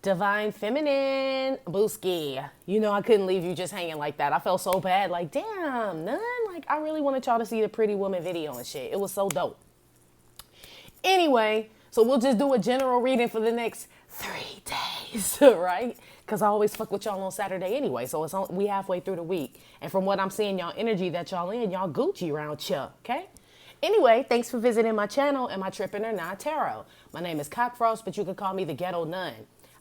Divine Feminine, Booski. You know I couldn't leave you just hanging like that. I felt so bad. Like, damn, Nun. Like, I really wanted y'all to see the Pretty Woman video and shit. It was so dope. Anyway, so we'll just do a general reading for the next 3 days, right? Because I always fuck with y'all on Saturday anyway. So we halfway through the week. And from what I'm seeing, y'all energy that y'all in, y'all Gucci around ya, okay? Anyway, thanks for visiting my channel and my Trippin' or Not Tarot. My name is Cockfrost, but you could call me the Ghetto Nun.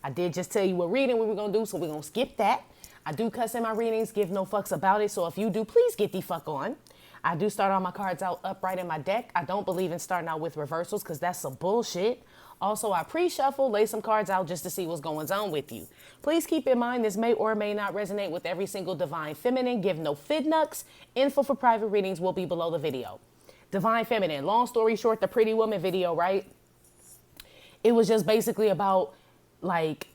I did just tell you what reading we were going to do, so we're going to skip that. I do cuss in my readings, give no fucks about it, so if you do, please get the fuck on. I do start all my cards out upright in my deck. I don't believe in starting out with reversals because that's some bullshit. Also, I pre-shuffle, lay some cards out just to see what's going on with you. Please keep in mind this may or may not resonate with every single Divine Feminine. Give no fidnucks. Info for private readings will be below the video. Divine Feminine, long story short, the Pretty Woman video, right? It was just basically about, like,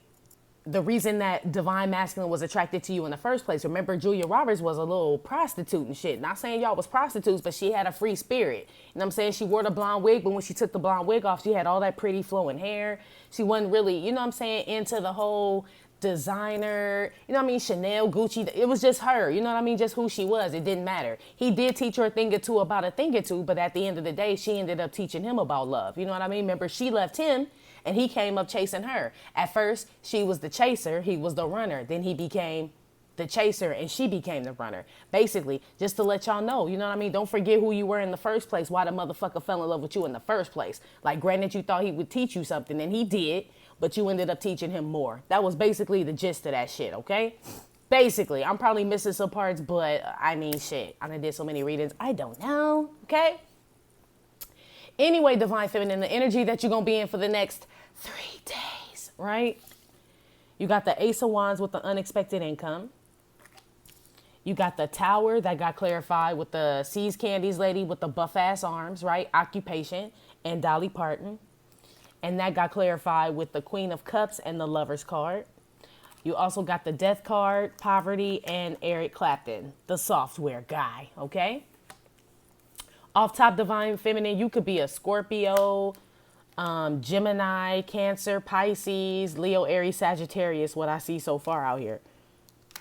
the reason that Divine Masculine was attracted to you in the first place. Remember, Julia Roberts was a little prostitute and shit. Not saying y'all was prostitutes, but she had a free spirit. You know what I'm saying? She wore the blonde wig, but when she took the blonde wig off, she had all that pretty flowing hair. She wasn't really, you know what I'm saying, into the whole designer, you know what I mean, Chanel, Gucci. It was just her, you know what I mean, just who she was. It didn't matter. He did teach her a thing or two about a thing or two, but at the end of the day, she ended up teaching him about love. You know what I mean? Remember, she left him and he came up chasing her. At first, she was the chaser, he was the runner. Then he became the chaser and she became the runner. Basically, just to let y'all know, you know what I mean? Don't forget who you were in the first place, why the motherfucker fell in love with you in the first place. Like, granted, you thought he would teach you something, and he did, but you ended up teaching him more. That was basically the gist of that shit, okay? Basically, I'm probably missing some parts, but I mean, shit. I done did so many readings, I don't know, okay? Anyway, Divine Feminine, the energy that you're going to be in for the next 3 days, right? You got the Ace of Wands with the unexpected income. You got the Tower that got clarified with the Seas Candies lady with the buff-ass arms, right? Occupation and Dolly Parton. And that got clarified with the Queen of Cups and the Lover's card. You also got the Death card, Poverty, and Eric Clapton, the software guy, okay? Off top, Divine Feminine, you could be a Scorpio, Gemini, Cancer, Pisces, Leo, Aries, Sagittarius, what I see so far out here.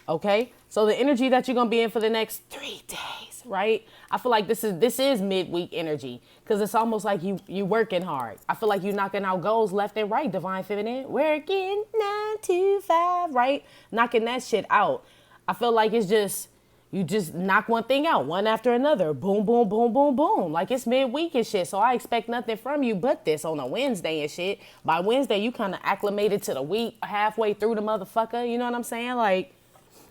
Okay? So the energy that you're going to be in for the next 3 days, right? I feel like this is midweek energy because it's almost like you working hard. I feel like you're knocking out goals left and right, Divine Feminine. Working 9 to 5, right? Knocking that shit out. I feel like it's just... You just knock one thing out, one after another. Boom, boom, boom, boom, boom. Like, it's midweek and shit, so I expect nothing from you but this on a Wednesday and shit. By Wednesday, you kind of acclimated to the week, halfway through the motherfucker. You know what I'm saying? Like,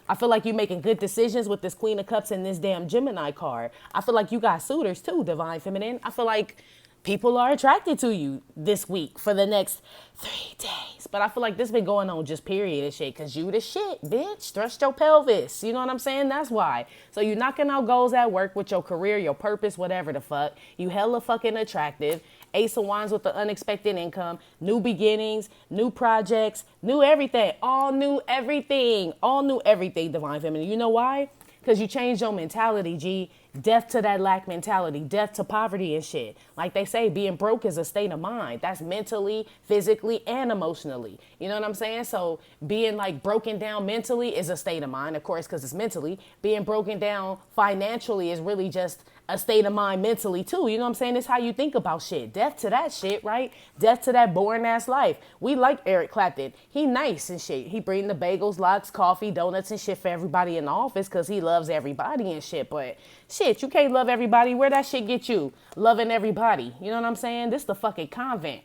I feel like you're making good decisions with this Queen of Cups and this damn Gemini card. I feel like you got suitors too, Divine Feminine. I feel like people are attracted to you this week for the next 3 days. But I feel like this been going on just period and shit. Because you the shit, bitch. Thrust your pelvis. You know what I'm saying? That's why. So you knocking out goals at work with your career, your purpose, whatever the fuck. You hella fucking attractive. Ace of Wands with the unexpected income. New beginnings. New projects. New everything. All new everything. All new everything, Divine Feminine. You know why? Because you changed your mentality, G. Death to that lack mentality. Death to poverty and shit. Like they say, being broke is a state of mind. That's mentally, physically, and emotionally. You know what I'm saying? So being like broken down mentally is a state of mind, of course, because it's mentally. Being broken down financially is really just a state of mind mentally too. You know what I'm saying? It's how you think about shit. Death to that shit, right? Death to that boring ass life. We like Eric Clapton. He nice and shit. He bring the bagels, lox, coffee, donuts and shit for everybody in the office because he loves everybody and shit. But shit, you can't love everybody. Where that shit get you? Loving everybody. You know what I'm saying? This the fucking convent.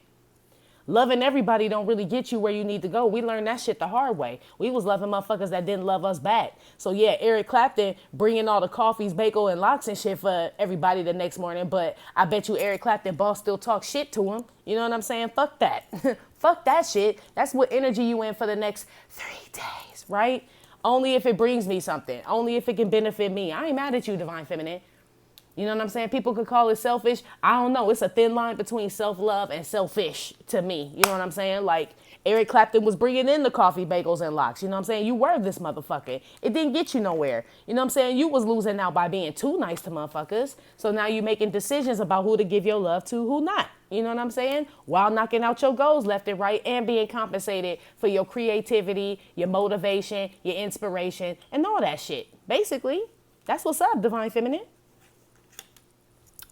Loving everybody don't really get you where you need to go. We learned that shit the hard way. We was loving motherfuckers that didn't love us back. So yeah, Eric Clapton bringing all the coffees, bagel, and lox and shit for everybody the next morning. But I bet you Eric Clapton boss still talk shit to him. You know what I'm saying? Fuck that. Fuck that shit. That's what energy you in for the next 3 days, right? Only if it brings me something. Only if it can benefit me. I ain't mad at you, Divine Feminine. You know what I'm saying? People could call it selfish. I don't know. It's a thin line between self-love and selfish to me. You know what I'm saying? Like, Eric Clapton was bringing in the coffee, bagels, and lox. You know what I'm saying? You were this motherfucker. It didn't get you nowhere. You know what I'm saying? You was losing out by being too nice to motherfuckers. So now you making decisions about who to give your love to, who not. You know what I'm saying? While knocking out your goals left and right and being compensated for your creativity, your motivation, your inspiration, and all that shit. Basically, that's what's up, Divine Feminine.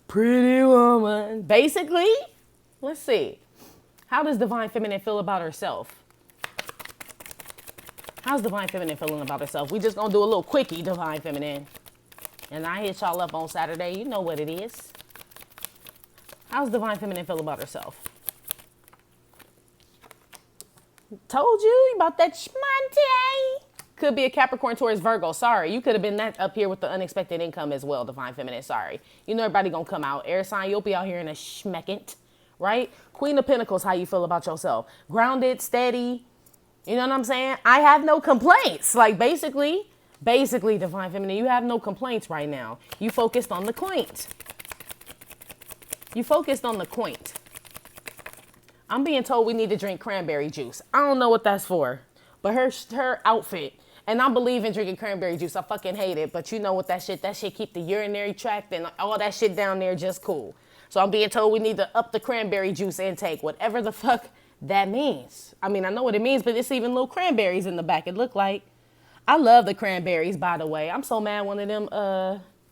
Pretty woman. Basically, let's see. How does Divine Feminine feel about herself? How's Divine Feminine feeling about herself? We just gonna do a little quickie, Divine Feminine. And I hit y'all up on Saturday. You know what it is. How's Divine Feminine feel about herself? Told you about that schmonte. Could be a Capricorn, Taurus, Virgo. Sorry, you could have been that up here with the unexpected income as well, Divine Feminine. Sorry. You know everybody gonna come out. Air sign, you'll be out here in a schmeckant, right? Queen of Pentacles, how you feel about yourself? Grounded, steady. You know what I'm saying? I have no complaints. Like basically, Divine Feminine, you have no complaints right now. You focused on the quaint. You focused on the quaint. I'm being told we need to drink cranberry juice. I don't know what that's for, but her outfit, and I believe in drinking cranberry juice. I fucking hate it, but you know what that shit keep the urinary tract and all that shit down there just cool. So I'm being told we need to up the cranberry juice intake, whatever the fuck that means. I mean, I know what it means, but it's even little cranberries in the back, it look like. I love the cranberries, by the way. I'm so mad one of them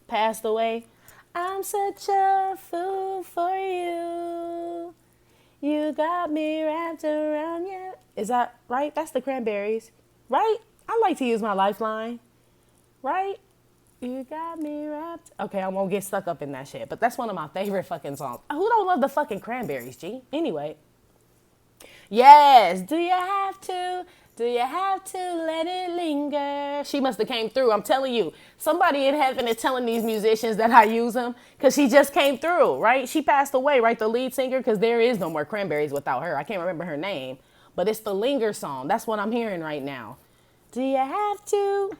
passed away. I'm such a fool for you. You got me wrapped around you. Is that right? That's the cranberries, right? I like to use my lifeline, right? You got me wrapped. Okay, I won't get stuck up in that shit, but that's one of my favorite fucking songs. Who don't love the fucking cranberries, G? Anyway. Yes, do you have to? Do you have to let it linger? She must have came through. I'm telling you, somebody in heaven is telling these musicians that I use them because she just came through, right? She passed away, right? The lead singer, because there is no more cranberries without her. I can't remember her name, but it's the Linger song. That's what I'm hearing right now. Do you have to?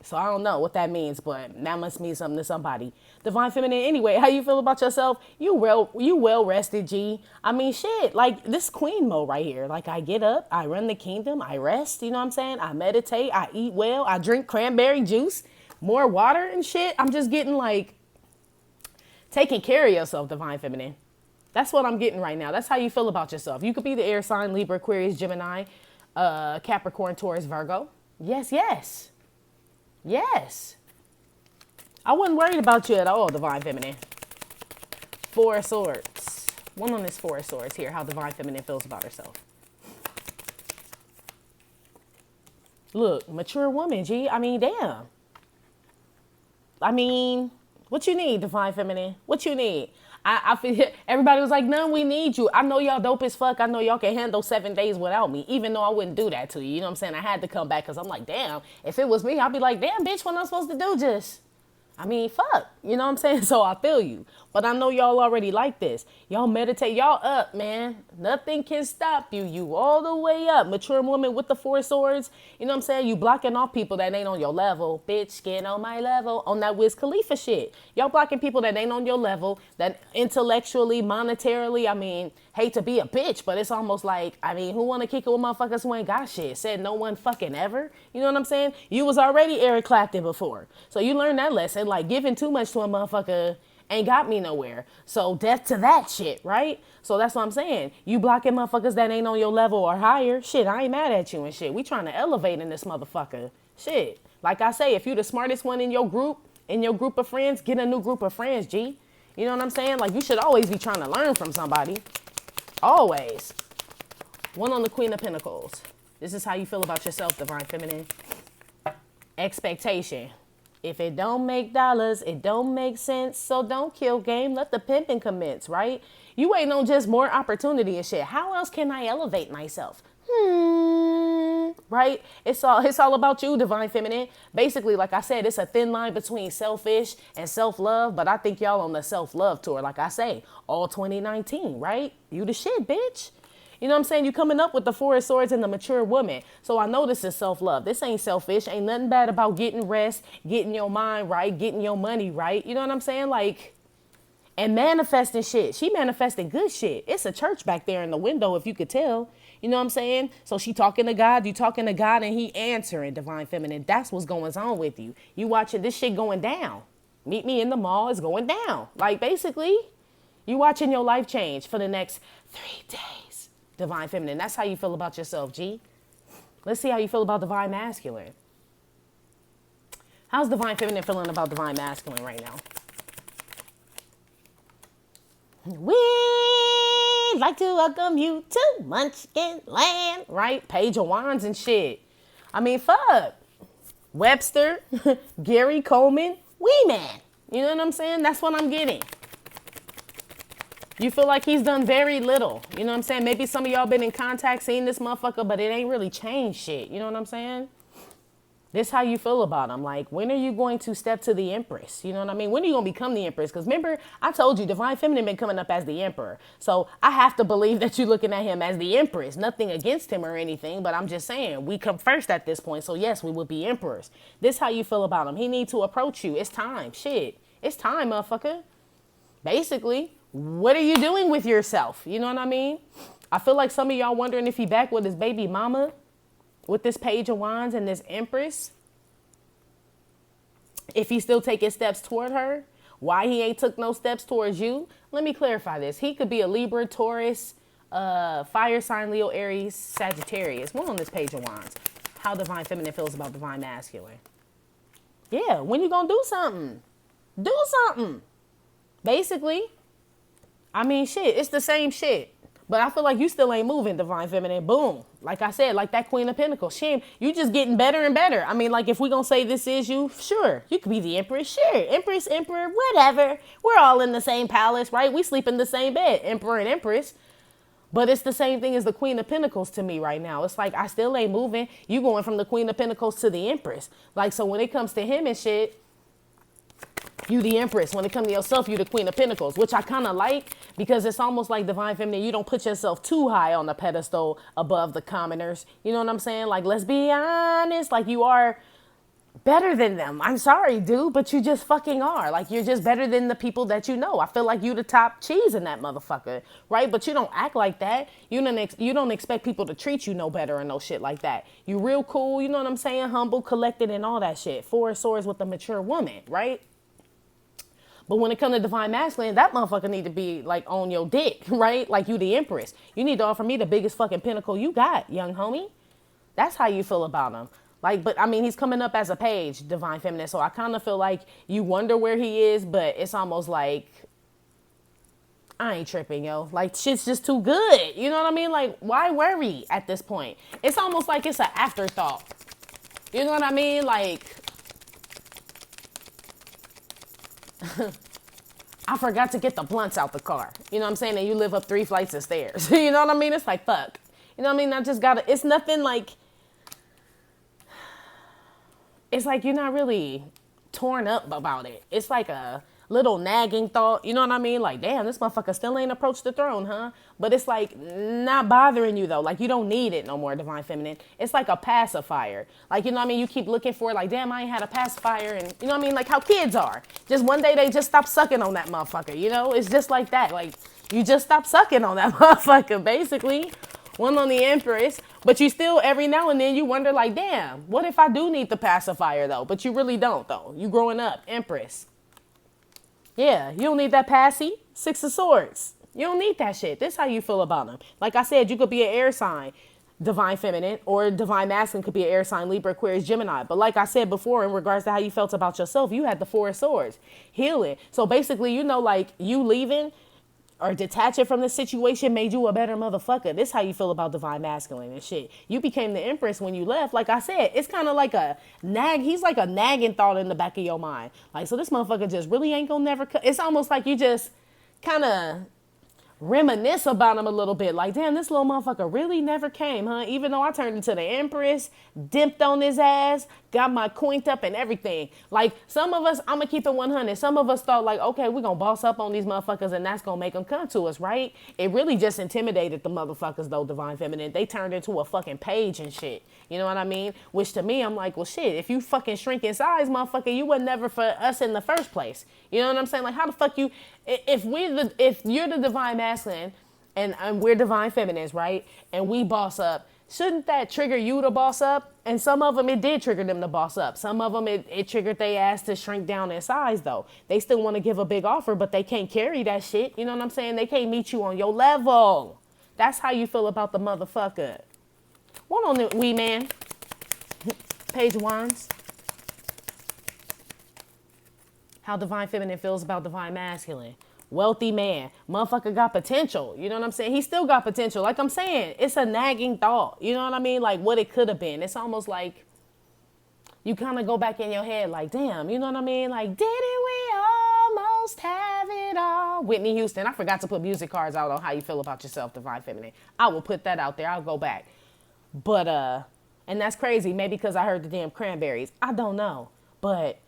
So I don't know what that means, but that must mean something to somebody. Divine Feminine, anyway, how you feel about yourself? You well rested, G. I mean, shit, like this queen mode right here. Like I get up, I run the kingdom, I rest, you know what I'm saying? I meditate, I eat well, I drink cranberry juice, more water and shit. I'm just getting like taking care of yourself, Divine Feminine. That's what I'm getting right now. That's how you feel about yourself. You could be the air sign, Libra, Aquarius, Gemini, Capricorn, Taurus, Virgo. Yes, yes. Yes. I wasn't worried about you at all, Divine Feminine. Four of Swords. One on this Four of Swords here, how Divine Feminine feels about herself. Look, mature woman, G. I mean, damn. I mean, what you need, Divine Feminine? What you need? I feel everybody was like, "None, we need you." I know y'all dope as fuck. I know y'all can handle 7 days without me, even though I wouldn't do that to you. You know what I'm saying? I had to come back because I'm like, damn, if it was me, I'd be like, damn, bitch, what am I supposed to do? I mean, fuck. You know what I'm saying? So I feel you. But I know y'all already like this. Y'all meditate. Y'all up, man. Nothing can stop you. You all the way up. Mature woman with the Four Swords. You know what I'm saying? You blocking off people that ain't on your level. Bitch, get on my level. On that Wiz Khalifa shit. Y'all blocking people that ain't on your level. That intellectually, monetarily, I mean, hate to be a bitch, but it's almost like, I mean, who want to kick it with motherfuckers who ain't got shit? Said no one fucking ever. You know what I'm saying? You was already Eric Clapton before. So you learned that lesson. Like, giving too much to a motherfucker ain't got me nowhere. So death to that shit, right? So that's what I'm saying. You blocking motherfuckers that ain't on your level or higher. Shit, I ain't mad at you and shit. We trying to elevate in this motherfucker. Shit. Like I say, if you the smartest one in your group of friends, get a new group of friends, G. You know what I'm saying? Like, you should always be trying to learn from somebody. Always. One on the Queen of Pentacles. This is how you feel about yourself, Divine Feminine. Expectation. If it don't make dollars, it don't make sense. So don't kill game. Let the pimping commence, right? You waiting on just more opportunity and shit. How else can I elevate myself? Right? It's all about you, Divine Feminine. Basically, like I said, it's a thin line between selfish and self-love. But I think y'all on the self-love tour, like I say, all 2019, right? You the shit, bitch. You know what I'm saying? You coming up with the Four of Swords and the mature woman. So I know this is self-love. This ain't selfish. Ain't nothing bad about getting rest, getting your mind right, getting your money right. You know what I'm saying? Like, and manifesting shit. She manifesting good shit. It's a church back there in the window, if you could tell. You know what I'm saying? So she talking to God, you talking to God, and he answering, Divine Feminine. That's what's going on with you. You watching this shit going down. Meet me in the mall, it's going down. Like, basically, You watching your life change for the next 3 days. Divine Feminine. That's how you feel about yourself, G. Let's see how you feel about Divine Masculine. How's Divine Feminine feeling about Divine Masculine right now? We'd like to welcome you to Munchkin Land, right? Page of Wands and shit. I mean, fuck. Webster, Gary Coleman, Wee Man. You know what I'm saying? That's what I'm getting. You feel like he's done very little. You know what I'm saying? Maybe some of y'all been in contact, seeing this motherfucker, but it ain't really changed shit. You know what I'm saying? This how you feel about him. Like, when are you going to step to the Empress? You know what I mean? When are you going to become the Empress? Because remember, I told you, Divine Feminine been coming up as the Emperor. So I have to believe that you're looking at him as the Empress. Nothing against him or anything, but I'm just saying, we come first at this point. So yes, we would be Emperors. This how you feel about him. He need to approach you. It's time. Shit. It's time, motherfucker. Basically, what are you doing with yourself? You know what I mean? I feel like some of y'all wondering if he back with his baby mama. With this Page of Wands and this Empress, if he's still taking steps toward her, why he ain't took no steps towards you? Let me clarify this. He could be a Libra, Taurus, fire sign, Leo, Aries, Sagittarius. We're on this Page of Wands. How Divine Feminine feels about Divine Masculine. Yeah, when you gonna do something? Do something. Basically, I mean, shit, it's the same shit. But I feel like you still ain't moving, Divine Feminine. Boom. Like I said, like that Queen of Pentacles. Shame, you just getting better and better. I mean, like, if we gonna say this is you, sure. You could be the Empress, sure. Empress, Emperor, whatever. We're all in the same palace, right? We sleep in the same bed, Emperor and Empress. But it's the same thing as the Queen of Pentacles to me right now. It's like, I still ain't moving. You going from the Queen of Pentacles to the Empress. Like, so when it comes to him and shit, you the Empress. When it comes to yourself, you the Queen of Pentacles, which I kind of like, because it's almost like Divine Feminine. You don't put yourself too high on the pedestal above the commoners. You know what I'm saying? Like, let's be honest. Like, you are better than them. I'm sorry, dude, but you just fucking are. Like, you're just better than the people that you know. I feel like you the top cheese in that motherfucker, right? But you don't act like that. You don't expect people to treat you no better or no shit like that. You real cool, you know what I'm saying? Humble, collected, and all that shit. 4 of Swords with a mature woman, right? But when it comes to Divine Masculine, that motherfucker need to be, like, on your dick, right? Like, you the Empress. You need to offer me the biggest fucking pinnacle you got, young homie. That's how you feel about him. Like, but, I mean, he's coming up as a page, Divine Feminine. So I kind of feel like you wonder where he is, but it's almost like, I ain't tripping, yo. Like, shit's just too good. You know what I mean? Like, why worry at this point? It's almost like it's an afterthought. You know what I mean? Like, I forgot to get the blunts out the car. You know what I'm saying? And you live up 3 flights of stairs. You know what I mean? It's like, fuck. You know what I mean? I just gotta, it's nothing like, it's like you're not really torn up about it. It's like a little nagging thought. You know what I mean? Like, damn, this motherfucker still ain't approached the throne, huh? But it's like not bothering you though. Like, you don't need it no more, Divine Feminine. It's like a pacifier. Like, you know what I mean? You keep looking for it, like, damn, I ain't had a pacifier. And you know what I mean? Like how kids are. Just one day they just stop sucking on that motherfucker. You know, it's just like that. Like, you just stop sucking on that motherfucker, basically. One on the Empress, but you still, every now and then you wonder, like, damn, what if I do need the pacifier though? But you really don't though. You growing up, Empress. Yeah, you don't need that passy. 6 of Swords. You don't need that shit. This is how you feel about him. Like I said, you could be an air sign, Divine Feminine, or Divine Masculine could be an air sign, Libra, Aquarius, Gemini. But like I said before, in regards to how you felt about yourself, you had the 4 of Swords, healing. So basically, you know, like, you leaving or detaching from the situation made you a better motherfucker. This is how you feel about Divine Masculine and shit. You became the Empress when you left. Like I said, it's kind of like a nag. He's like a nagging thought in the back of your mind. Like, so this motherfucker just really ain't gonna never It's almost like you just kind of reminisce about him a little bit. Like, damn, this little motherfucker really never came, huh? Even though I turned into the Empress, dipped on his ass, got my coinked up and everything. Like, some of us, I'm gonna keep it 100. Some of us thought, like, okay, we're gonna boss up on these motherfuckers and that's gonna make them come to us, right? It really just intimidated the motherfuckers, though, Divine Feminine. They turned into a fucking page and shit. You know what I mean? Which to me, I'm like, well, shit, if you fucking shrink in size, motherfucker, you were never for us in the first place. You know what I'm saying? Like, how the fuck you, if you're the Divine Masculine and we're Divine Feminines, right? And we boss up, shouldn't that trigger you to boss up? And some of them, it did trigger them to boss up. Some of them, it triggered their ass to shrink down in size, though. They still want to give a big offer, but they can't carry that shit. You know what I'm saying? They can't meet you on your level. That's how you feel about the motherfucker. What on the wee man? Page of Wands. How divine feminine feels about divine masculine. Wealthy man. Motherfucker got potential. You know what I'm saying? He still got potential. Like I'm saying, it's a nagging thought. You know what I mean? Like what it could have been. It's almost like you kind of go back in your head like, damn, you know what I mean? Like, didn't we almost have it all? Whitney Houston. I forgot to put music cards out on how you feel about yourself, divine feminine. I will put that out there. I'll go back. But, and that's crazy. Maybe because I heard the damn Cranberries. I don't know. But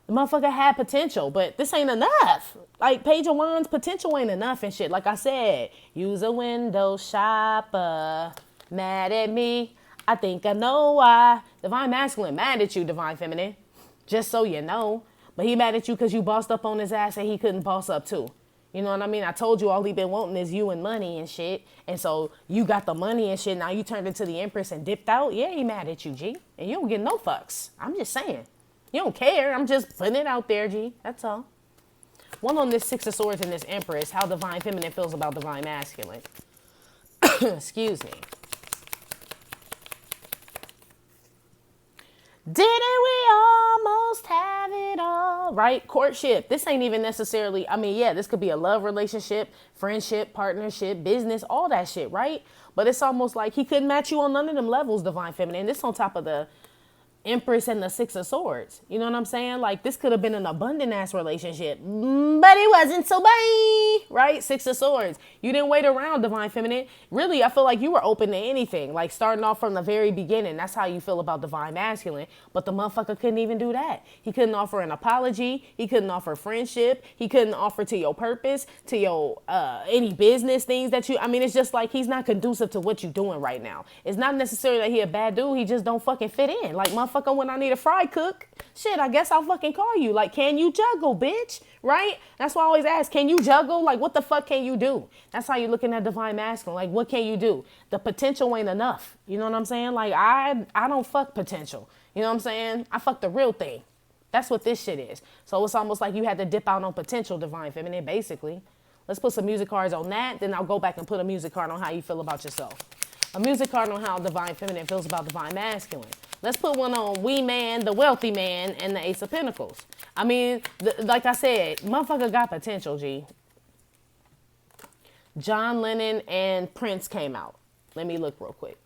the motherfucker had potential, but this ain't enough. Like, Page of Wands, potential ain't enough and shit. Like I said, use a window shopper. Mad at me. I think I know why. Divine masculine mad at you, divine feminine. Just so you know. But he mad at you because you bossed up on his ass and he couldn't boss up too. You know what I mean? I told you all he been wanting is you and money and shit. And so you got the money and shit. Now you turned into the Empress and dipped out. Yeah, he mad at you, G. And you don't get no fucks. I'm just saying. You don't care. I'm just putting it out there, G. That's all. One on this Six of Swords and this Empress. How divine feminine feels about divine masculine. Excuse me. Didn't we almost have it all? Right? Courtship. This ain't even necessarily, I mean, yeah, this could be a love relationship, friendship, partnership, business, all that shit, right? But it's almost like he couldn't match you on none of them levels, divine feminine. This on top of the Empress and the Six of Swords. You know what I'm saying? Like, this could have been an abundant ass relationship, but it wasn't, so bye. Right? Six of Swords. You didn't wait around, divine feminine. Really, I feel like you were open to anything. Like, starting off from the very beginning. That's how you feel about divine masculine. But the motherfucker couldn't even do that. He couldn't offer an apology. He couldn't offer friendship. He couldn't offer to your purpose, to your any business things that you, I mean, it's just like he's not conducive to what you're doing right now. It's not necessarily that he a bad dude. He just don't fucking fit in. Like, motherfucker, when I need a fry cook, shit, I guess I'll fucking call you. Like, can you juggle, bitch? Right? That's why I always ask, can you juggle? Like, what the fuck can you do? That's how you're looking at divine masculine. Like, what can you do? The potential ain't enough. You know what I'm saying? Like, I don't fuck potential. You know what I'm saying? I fuck the real thing. That's what this shit is. So it's almost like you had to dip out on potential, divine feminine, basically. Let's put some music cards on that. Then I'll go back and put a music card on how you feel about yourself. A music card on how divine feminine feels about divine masculine. Let's put one on wee man, the wealthy man, and the Ace of Pentacles. I mean, like I said, motherfucker got potential, G. John Lennon and Prince came out. Let me look real quick.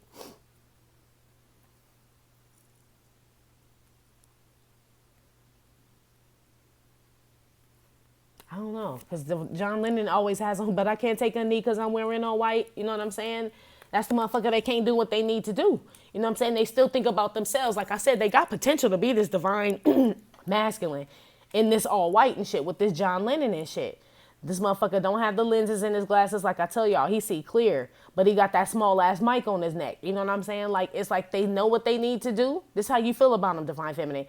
I don't know, because John Lennon always has on, but I can't take a knee because I'm wearing all white. You know what I'm saying? That's the motherfucker they can't do what they need to do. You know what I'm saying? They still think about themselves. Like I said, they got potential to be this divine masculine in this all white and shit with this John Lennon and shit. This motherfucker don't have the lenses in his glasses. Like I tell y'all, he see clear, but he got that small ass mic on his neck. You know what I'm saying? Like, it's like they know what they need to do. This is how you feel about him, divine feminine.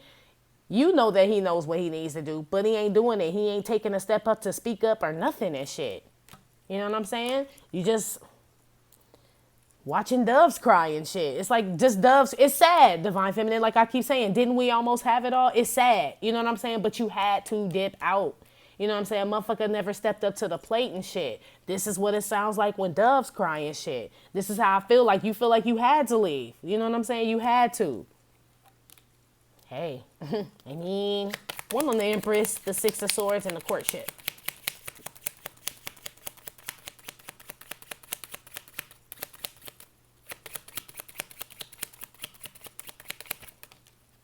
You know that he knows what he needs to do, but he ain't doing it. He ain't taking a step up to speak up or nothing and shit. You know what I'm saying? You just watching doves cry and shit. It's like just doves. It's sad, divine feminine. Like I keep saying, didn't we almost have it all? It's sad. You know what I'm saying? But you had to dip out. You know what I'm saying? Motherfucker never stepped up to the plate and shit. This is what it sounds like when doves cry and shit. This is how I feel like. You feel like you had to leave. You know what I'm saying? You had to. Hey, I mean, one on the Empress, the Six of Swords, and the Courtship.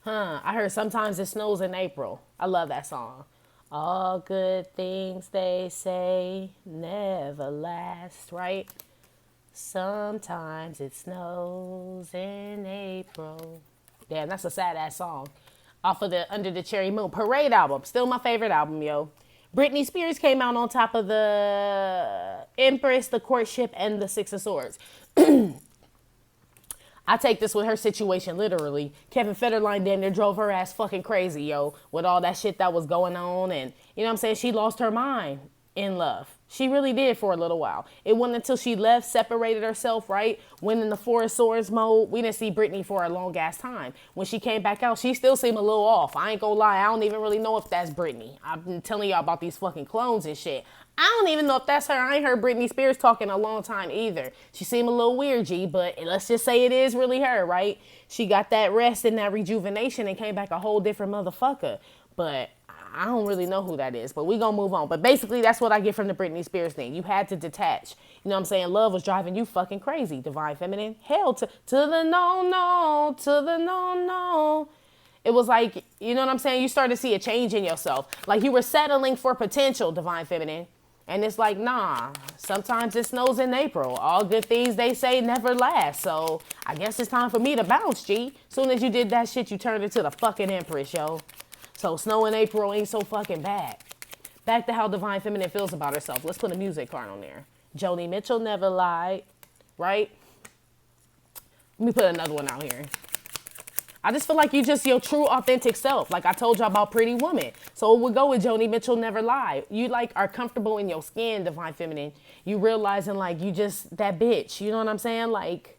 I heard sometimes it snows in April. I love that song. All good things they say never last, right? Sometimes it snows in April. Damn, that's a sad ass song. Off of the Under the Cherry Moon Parade album. Still my favorite album, yo. Britney Spears came out on top of the Empress, the Courtship, and the Six of Swords. I take this with her situation literally. Kevin Federline damn near drove her ass fucking crazy, yo, with all that shit that was going on. And, you know what I'm saying? She lost her mind in love. She really did for a little while. It wasn't until she left, separated herself, right? Went in the Four Swords mode. We didn't see Britney for a long ass time. When she came back out, she still seemed a little off. I ain't gonna lie. I don't even really know if that's Britney. I've been telling y'all about these fucking clones and shit. I don't even know if that's her. I ain't heard Britney Spears talking a long time either. She seemed a little weird, G, but let's just say it is really her, right? She got that rest and that rejuvenation and came back a whole different motherfucker. But I don't really know who that is, but we gonna move on. But basically, that's what I get from the Britney Spears thing. You had to detach. You know what I'm saying? Love was driving you fucking crazy, Divine Feminine. Hell to the no, to the no. It was like, you know what I'm saying? You started to see a change in yourself. Like you were settling for potential, Divine Feminine. And it's like, nah, sometimes it snows in April. All good things, they say, never last. So I guess it's time for me to bounce, G. Soon as you did that shit, you turned into the fucking Empress, yo. So snow in April ain't so fucking bad. Back to how Divine Feminine feels about herself. Let's put a music card on there. Joni Mitchell never lied, right? Let me put another one out here. I just feel like you just your true authentic self. Like I told y'all about Pretty Woman. So we'll go with Joni Mitchell never lied. You like are comfortable in your skin, Divine Feminine. You realizing like you just that bitch. You know what I'm saying? Like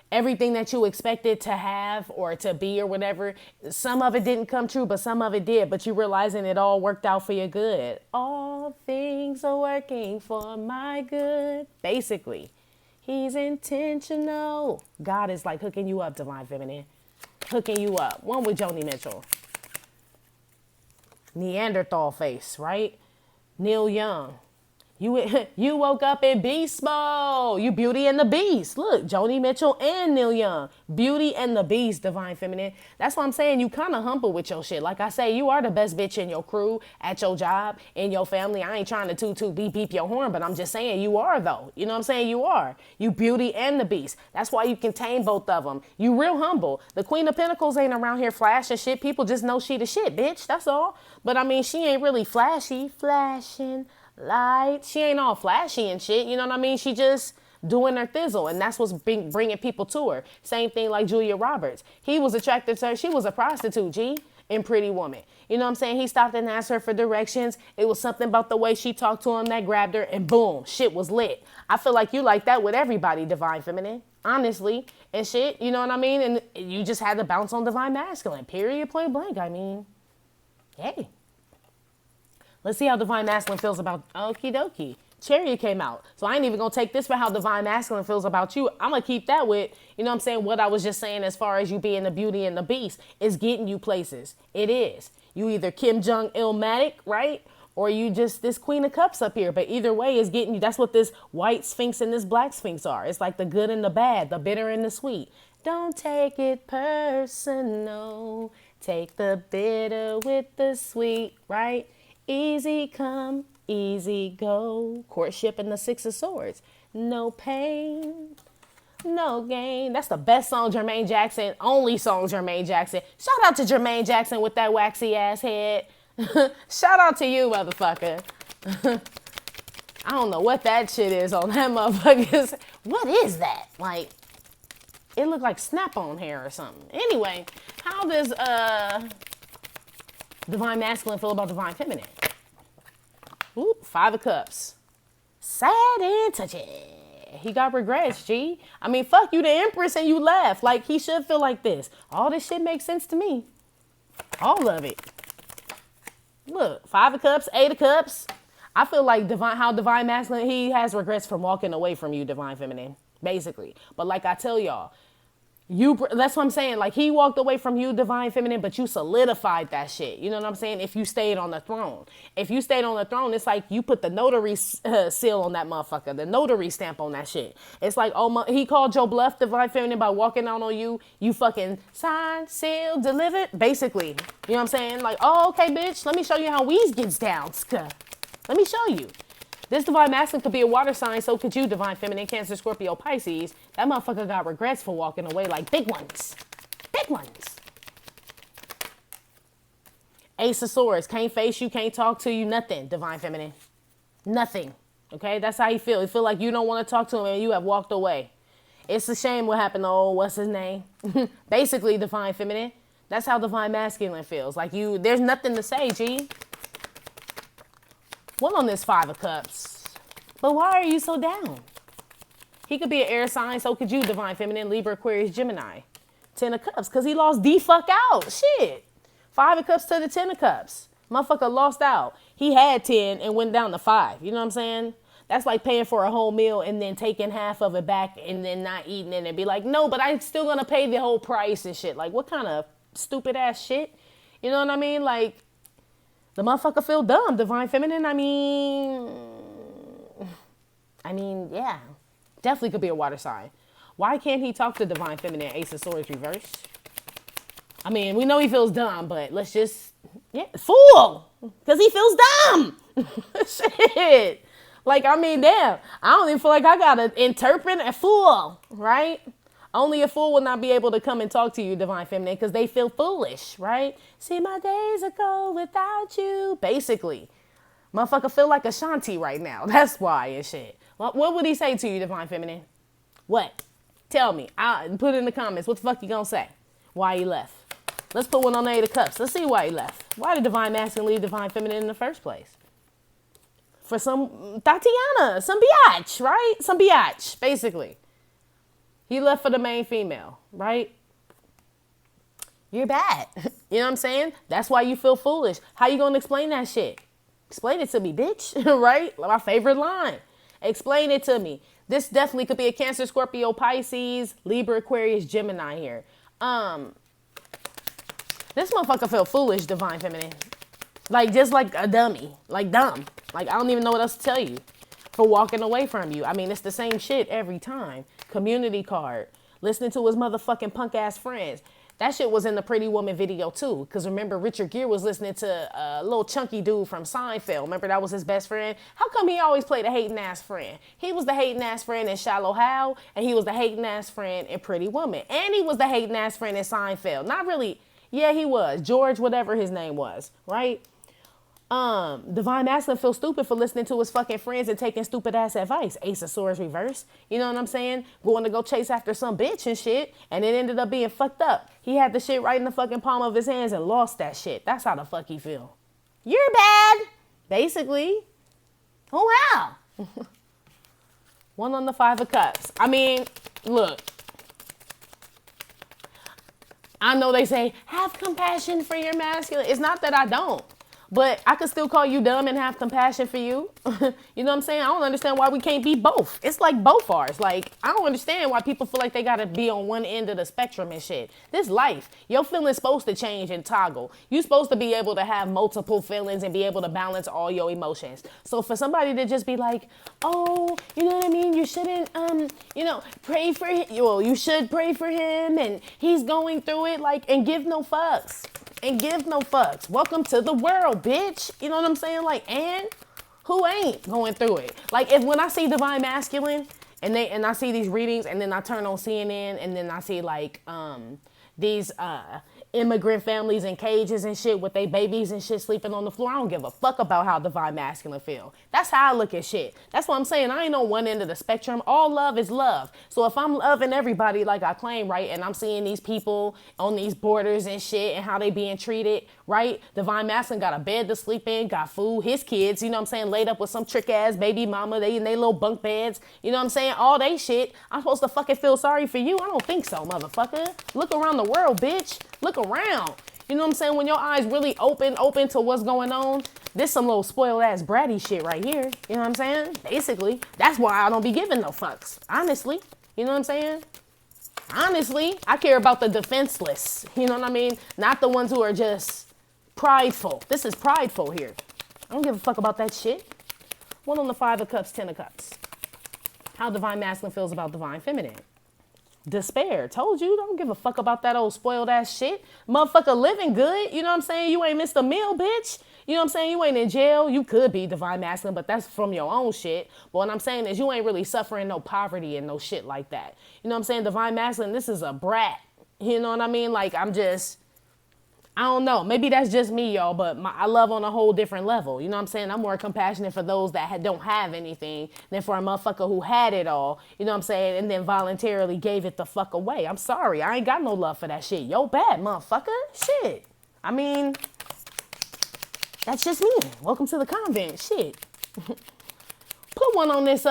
everything that you expected to have or to be or whatever, some of it didn't come true, but some of it did. But you realizing it all worked out for your good. All things are working for my good. Basically, he's intentional. God is like hooking you up, Divine Feminine. Hooking you up. One with Joni Mitchell. Neanderthal face, right? Neil Young. You woke up in beast mode. You Beauty and the Beast. Look, Joni Mitchell and Neil Young. Beauty and the Beast, Divine Feminine. That's why I'm saying you kind of humble with your shit. Like I say, you are the best bitch in your crew, at your job, in your family. I ain't trying to toot beep your horn, but I'm just saying you are though. You know what I'm saying? You are. You Beauty and the Beast. That's why you contain both of them. You real humble. The Queen of Pentacles ain't around here flashing shit. People just know she the shit, bitch. That's all. But I mean, she ain't really flashy. Flashing light. She ain't all flashy and shit. You know what I mean? She just doing her thizzle. And that's what's bringing people to her. Same thing like Julia Roberts. He was attracted to her. She was a prostitute, G, in Pretty Woman. You know what I'm saying? He stopped and asked her for directions. It was something about the way she talked to him that grabbed her. And boom, shit was lit. I feel like you like that with everybody, Divine Feminine. Honestly. And shit. You know what I mean? And you just had to bounce on Divine Masculine. Period. Point blank. I mean, hey. Let's see how Divine Masculine feels about okie dokie. Chariot came out. So I ain't even going to take this for how Divine Masculine feels about you. I'm going to keep that with, you know what I'm saying, what I was just saying as far as you being the Beauty and the Beast is getting you places. It is. You either Kim Jong-il-matic, right? Or you just this Queen of Cups up here. But either way is getting you. That's what this white Sphinx and this black Sphinx are. It's like the good and the bad, the bitter and the sweet. Don't take it personal. Take the bitter with the sweet, right? Easy come, easy go. Courtship and the Six of Swords. No pain, no gain. That's the best song Jermaine Jackson, only song Jermaine Jackson. Shout out to Jermaine Jackson with that waxy ass head. Shout out to you, motherfucker. I don't know what that shit is on that motherfucker. What is that? Like, it looked like snap-on hair or something. Anyway, how does Divine Masculine feel about Divine Feminine? Oop, 5 of Cups. Sad and touchy. He got regrets, G. I mean, fuck you, the Empress, and you left. Like, he should feel like this. All this shit makes sense to me. All of it. Look, 5 of Cups, 8 of Cups. I feel like how Divine Masculine, he has regrets from walking away from you, Divine Feminine. Basically. But like I tell y'all, that's what I'm saying. Like, he walked away from you, Divine Feminine, but you solidified that shit. You know what I'm saying? If you stayed on the throne. If you stayed on the throne, it's like you put the notary seal on that motherfucker. The notary stamp on that shit. It's like, oh, he called your bluff, Divine Feminine, by walking out on you. You fucking signed, sealed, delivered. Basically. You know what I'm saying? Like, oh, okay, bitch. Let me show you how Weeze gets down. Let me show you. This Divine Masculine could be a water sign, so could you, Divine Feminine, Cancer, Scorpio, Pisces. That motherfucker got regrets for walking away like big ones. Big ones. Ace of Swords. Can't face you, can't talk to you, nothing, Divine Feminine. Nothing. Okay? That's how you feel. You feel like you don't want to talk to him and you have walked away. It's a shame what happened to what's his name? Basically, Divine Feminine. That's how Divine Masculine feels. Like there's nothing to say, G. What on this 5 of Cups? But why are you so down? He could be an air sign, so could you, Divine Feminine, Libra, Aquarius, Gemini. 10 of Cups, because he lost the fuck out. Shit. 5 of Cups to the 10 of Cups. Motherfucker lost out. He had 10 and went down to 5. You know what I'm saying? That's like paying for a whole meal and then taking half of it back and then not eating it and be like, no, but I'm still going to pay the whole price and shit. Like, what kind of stupid ass shit? You know what I mean? Like, the motherfucker feel dumb, Divine Feminine. I mean, yeah. Definitely could be a water sign. Why can't he talk to Divine Feminine, Ace of Swords reverse? I mean, we know he feels dumb, but let's just, yeah, fool. Because he feels dumb. Shit. Like, I mean, damn. I don't even feel like I got to interpret a fool, right? Only a fool will not be able to come and talk to you, Divine Feminine, because they feel foolish, right? See, my days ago without you. Basically. Motherfucker feel like Ashanti right now. That's why and shit. What would he say to you, Divine Feminine? What? Tell me. Put it in the comments. What the fuck you gonna say? Why he left? Let's put one on the 8 of Cups. Let's see why he left. Why did Divine Masculine leave Divine Feminine in the first place? For some Tatiana, some biatch, right? Some biatch, basically. He left for the main female, right? You're bad. You know what I'm saying? That's why you feel foolish. How you gonna explain that shit? Explain it to me, bitch. Right? My favorite line. Explain it to me. This definitely could be a Cancer, Scorpio, Pisces, Libra, Aquarius, Gemini here. This motherfucker feel foolish, Divine Feminine. Like, just like a dummy. Like, dumb. Like, I don't even know what else to tell you for walking away from you. I mean, it's the same shit every time. Community card. Listening to his motherfucking punk-ass friends. That shit was in the Pretty Woman video, too. Because remember, Richard Gere was listening to a little chunky dude from Seinfeld. Remember, that was his best friend? How come he always played a hating-ass friend? He was the hating-ass friend in Shallow Hal, and he was the hating-ass friend in Pretty Woman. And he was the hating-ass friend in Seinfeld. Not really. Yeah, he was. George, whatever his name was, right? Divine Masculine feels stupid for listening to his fucking friends and taking stupid ass advice. Ace of Swords reverse. You know what I'm saying? Going to go chase after some bitch and shit. And it ended up being fucked up. He had the shit right in the fucking palm of his hands and lost that shit. That's how the fuck he feel. You're bad. Basically. Oh, wow. One on the 5 of Cups. I mean, look. I know they say, have compassion for your masculine. It's not that I don't. But I could still call you dumb and have compassion for you. You know what I'm saying? I don't understand why we can't be both. It's like both ours. Like, I don't understand why people feel like they got to be on one end of the spectrum and shit. This life, your feelings supposed to change and toggle. You're supposed to be able to have multiple feelings and be able to balance all your emotions. So for somebody to just be like, oh, you know what I mean? You shouldn't, pray for him. Well, you should pray for him and he's going through it, like, and give no fucks. And give no fucks. Welcome to the world, bitch. You know what I'm saying? Like, and who ain't going through it? Like, if when I see Divine Masculine and I see these readings and then I turn on CNN and then I see like these immigrant families in cages and shit with their babies and shit sleeping on the floor, I don't give a fuck about how Divine Masculine feel. That's how I look at shit. That's what I'm saying. I ain't on one end of the spectrum. All love is love. So if I'm loving everybody like I claim, right, and I'm seeing these people on these borders and shit and how they being treated, right, Divine Masculine got a bed to sleep in, got food, his kids, you know what I'm saying, laid up with some trick ass baby mama, they in they little bunk beds, you know what I'm saying, all they shit. I'm supposed to fucking feel sorry for you? I don't think so, motherfucker. Look around the world, bitch. Look around. You know what I'm saying? When your eyes really open to what's going on, this some little spoiled ass bratty shit right here. You know what I'm saying? Basically, that's why I don't be giving no fucks. Honestly. You know what I'm saying? Honestly, I care about the defenseless. You know what I mean? Not the ones who are just prideful. This is prideful here. I don't give a fuck about that shit. One on the 5 of Cups, 10 of Cups. How Divine Masculine feels about Divine Feminine. Despair. Told you, don't give a fuck about that old spoiled ass shit. Motherfucker living good. You know what I'm saying? You ain't missed a meal, bitch. You know what I'm saying? You ain't in jail. You could be Divine Masculine, but that's from your own shit. But what I'm saying is you ain't really suffering no poverty and no shit like that. You know what I'm saying? Divine Masculine, this is a brat. You know what I mean? Like, I don't know. Maybe that's just me, y'all, but I love on a whole different level. You know what I'm saying? I'm more compassionate for those that don't have anything than for a motherfucker who had it all. You know what I'm saying? And then voluntarily gave it the fuck away. I'm sorry. I ain't got no love for that shit. Yo, bad, motherfucker. Shit. I mean, that's just me. Welcome to the convent. Shit. Put one on this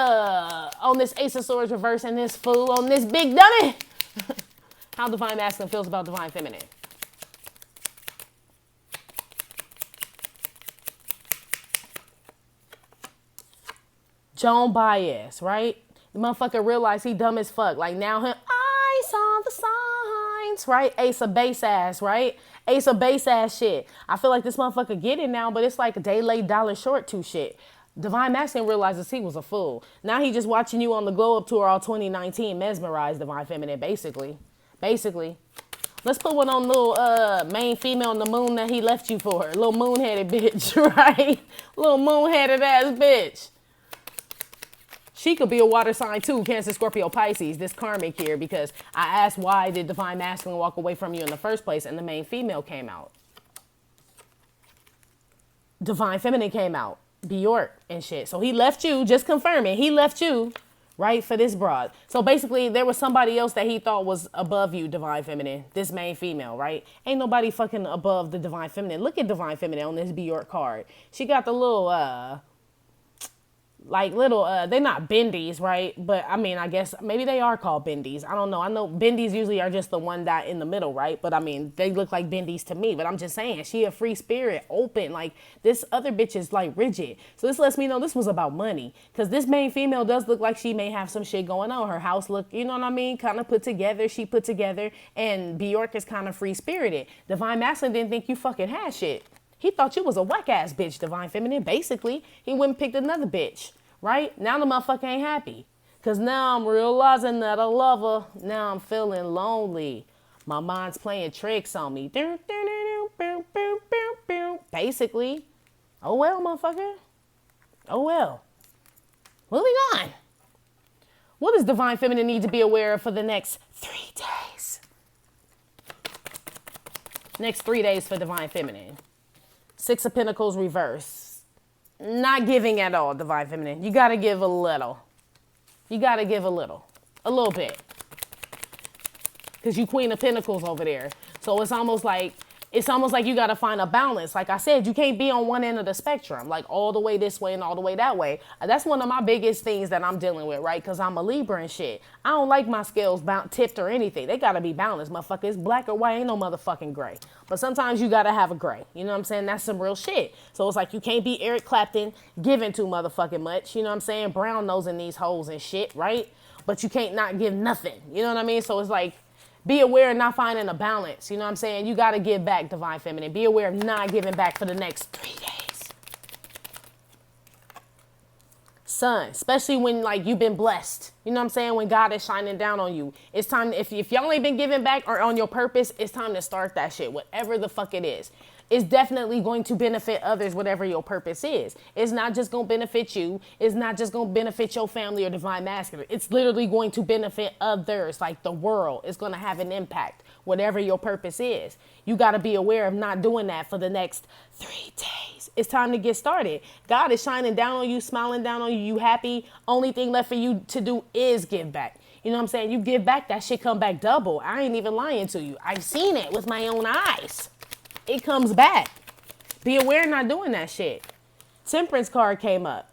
Ace of Swords reverse and this fool on this big dummy. How Divine Masculine feels about Divine Feminine. Joan Baez, right? The motherfucker realized he dumb as fuck. Like now I saw the signs, right? Ace of base ass, right? Ace of base ass shit. I feel like this motherfucker get it now, but it's like a day late, dollar short to shit. Divine Masculine realizes he was a fool. Now he just watching you on the glow up tour all 2019, mesmerized Divine Feminine, basically. Let's put one on little main female on the moon that he left you for. Little moon-headed bitch, right? Little moon-headed ass bitch. She could be a water sign too, Cancer, Scorpio, Pisces, this karmic here, because I asked why did Divine Masculine walk away from you in the first place, and the main female came out. Divine Feminine came out, Bjork and shit. So he left you, just confirming, he left you, right, for this broad. So basically, there was somebody else that he thought was above you, Divine Feminine, this main female, right? Ain't nobody fucking above the Divine Feminine. Look at Divine Feminine on this Bjork card. She got the little, they're not bendies, right? But I mean, I guess maybe they are called bendies. I don't know. I know bendies usually are just the one dot in the middle, right? But I mean, they look like bendies to me. But I'm just saying, she a free spirit, open. Like this other bitch is like rigid. So this lets me know this was about money. Because this main female does look like she may have some shit going on. Her house look, you know what I mean? Kind of put together. She put together. And Bjork is kind of free spirited. Divine Masculine didn't think you fucking had shit. He thought you was a whack ass bitch, Divine Feminine. Basically, he went and picked another bitch. Right? Now the motherfucker ain't happy. Because now I'm realizing that I love her. Now I'm feeling lonely. My mind's playing tricks on me. Basically. Oh well, motherfucker. Oh well. Moving on. What does Divine Feminine need to be aware of for the next 3 days? Next 3 days for Divine Feminine. 6 of Pentacles reverse. Not giving at all, Divine Feminine. You got to give a little. You got to give a little bit. Because you Queen of Pentacles over there. So it's almost like you got to find a balance. Like I said, you can't be on one end of the spectrum, like all the way this way and all the way that way. That's one of my biggest things that I'm dealing with, right? Because I'm a Libra and shit. I don't like my scales tipped or anything. They got to be balanced, motherfucker. It's black or white, ain't no motherfucking gray. But sometimes you got to have a gray. You know what I'm saying? That's some real shit. So it's like you can't be Eric Clapton giving too motherfucking much. You know what I'm saying? Brown nosing these hoes and shit, right? But you can't not give nothing. You know what I mean? So it's like, be aware of not finding a balance. You know what I'm saying? You got to give back, Divine Feminine. Be aware of not giving back for the next 3 days. Sun, especially when like you've been blessed. You know what I'm saying? When God is shining down on you. It's time, if y'all ain't been giving back or on your purpose, it's time to start that shit, whatever the fuck it is. It's definitely going to benefit others, whatever your purpose is. It's not just going to benefit you. It's not just going to benefit your family or Divine Masculine. It's literally going to benefit others, like the world. It's going to have an impact, whatever your purpose is. You got to be aware of not doing that for the next 3 days. It's time to get started. God is shining down on you, smiling down on you. You happy. Only thing left for you to do is give back. You know what I'm saying? You give back, that shit come back double. I ain't even lying to you. I've seen it with my own eyes. It comes back. Be aware of not doing that shit. Temperance card came up.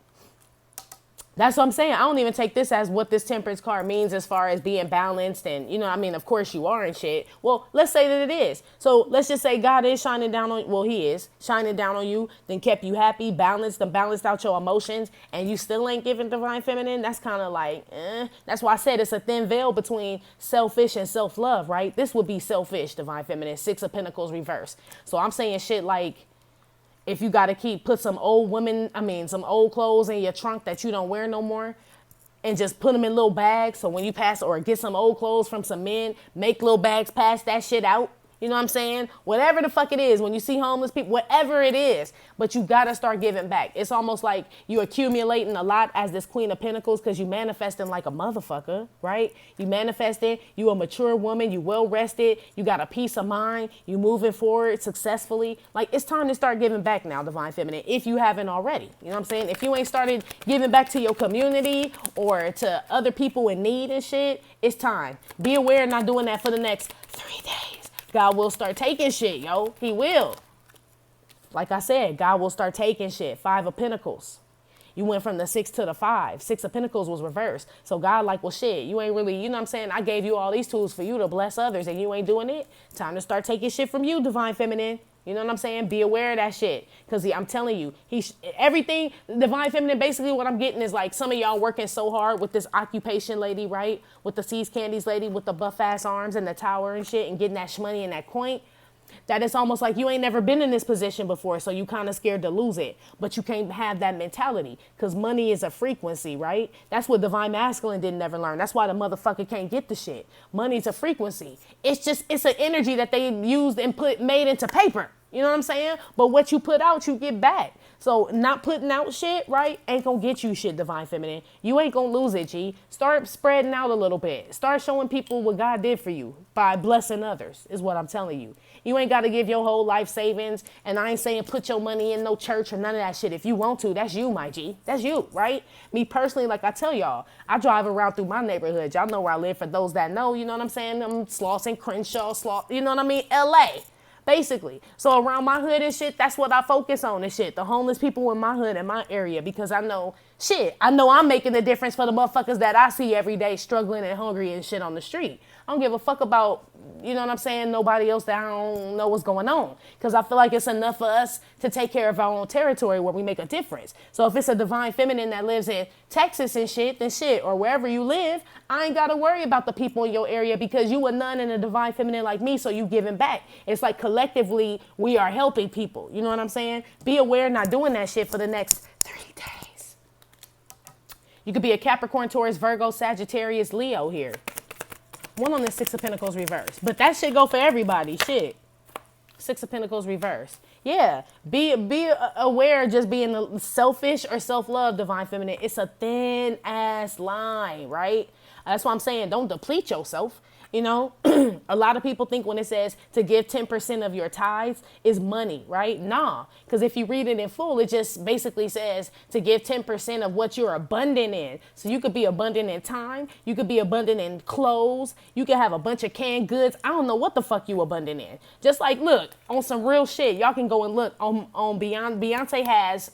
That's what I'm saying. I don't even take this as what this temperance card means as far as being balanced and, you know, I mean, of course you are and shit. Well, let's say that it is. So let's just say God is shining down on, well, he is shining down on you, then kept you happy, balanced, and balanced out your emotions, and you still ain't giving Divine Feminine. That's kind of like, That's why I said it's a thin veil between selfish and self-love, right? This would be selfish, Divine Feminine, 6 of Pentacles reverse. So I'm saying shit like, if you got to put some old some old clothes in your trunk that you don't wear no more and just put them in little bags. So when you pass or get some old clothes from some men, make little bags, pass that shit out. You know what I'm saying? Whatever the fuck it is, when you see homeless people, whatever it is, but you got to start giving back. It's almost like you accumulating a lot as this Queen of Pentacles because you manifesting like a motherfucker, right? You manifesting, you a mature woman, you well rested, you got a peace of mind, you moving forward successfully. Like it's time to start giving back now, Divine Feminine, if you haven't already. You know what I'm saying? If you ain't started giving back to your community or to other people in need and shit, it's time. Be aware of not doing that for the next 3 days. God will start taking shit, yo. He will. Like I said, God will start taking shit. 5 of Pentacles. You went from the 6 to the 5. 6 of Pentacles was reversed. So God like, well, shit, you ain't really, you know what I'm saying? I gave you all these tools for you to bless others and you ain't doing it. Time to start taking shit from you, Divine Feminine. You know what I'm saying? Be aware of that shit. Because I'm telling you, everything, Divine Feminine, basically what I'm getting is like some of y'all working so hard with this occupation lady, right? With the Seas Candies lady with the buff ass arms and the tower and shit and getting that shmoney and that coin. That it's almost like you ain't never been in this position before, so you kind of scared to lose it. But you can't have that mentality because money is a frequency, right? That's what Divine Masculine didn't never learn. That's why the motherfucker can't get the shit. Money's a frequency. It's an energy that they used and made into paper. You know what I'm saying? But what you put out, you get back. So not putting out shit, right, ain't gonna get you shit, Divine Feminine. You ain't gonna lose it, G. Start spreading out a little bit. Start showing people what God did for you by blessing others, is what I'm telling you. You ain't got to give your whole life savings. And I ain't saying put your money in no church or none of that shit. If you want to, that's you, my G. That's you, right? Me personally, like I tell y'all, I drive around through my neighborhood. Y'all know where I live for those that know, you know what I'm saying? I'm Slauson, Crenshaw, you know what I mean? LA. Basically. So around my hood and shit, that's what I focus on and shit. The homeless people in my hood and my area, because I know I'm making the difference for the motherfuckers that I see every day struggling and hungry and shit on the street. I don't give a fuck about, you know what I'm saying, nobody else that I don't know what's going on. Because I feel like it's enough for us to take care of our own territory where we make a difference. So if it's a Divine Feminine that lives in Texas and shit, then shit, or wherever you live, I ain't got to worry about the people in your area because you a nun and a Divine Feminine like me, so you giving back. It's like collectively we are helping people. You know what I'm saying? Be aware, not doing that shit for the next 3 days. You could be a Capricorn, Taurus, Virgo, Sagittarius, Leo here. One on the 6 of Pentacles reversed. But that shit go for everybody. Shit. 6 of Pentacles reversed. Yeah. Be aware of just being selfish or self-love, Divine Feminine. It's a thin ass line, right? That's why I'm saying don't deplete yourself. You know, a lot of people think when it says to give 10% of your tithes is money, right? Nah, because if you read it in full, it just basically says to give 10% of what you're abundant in. So you could be abundant in time. You could be abundant in clothes. You could have a bunch of canned goods. I don't know what the fuck you abundant in. Just like, look, on some real shit, y'all can go and look on Beyonce has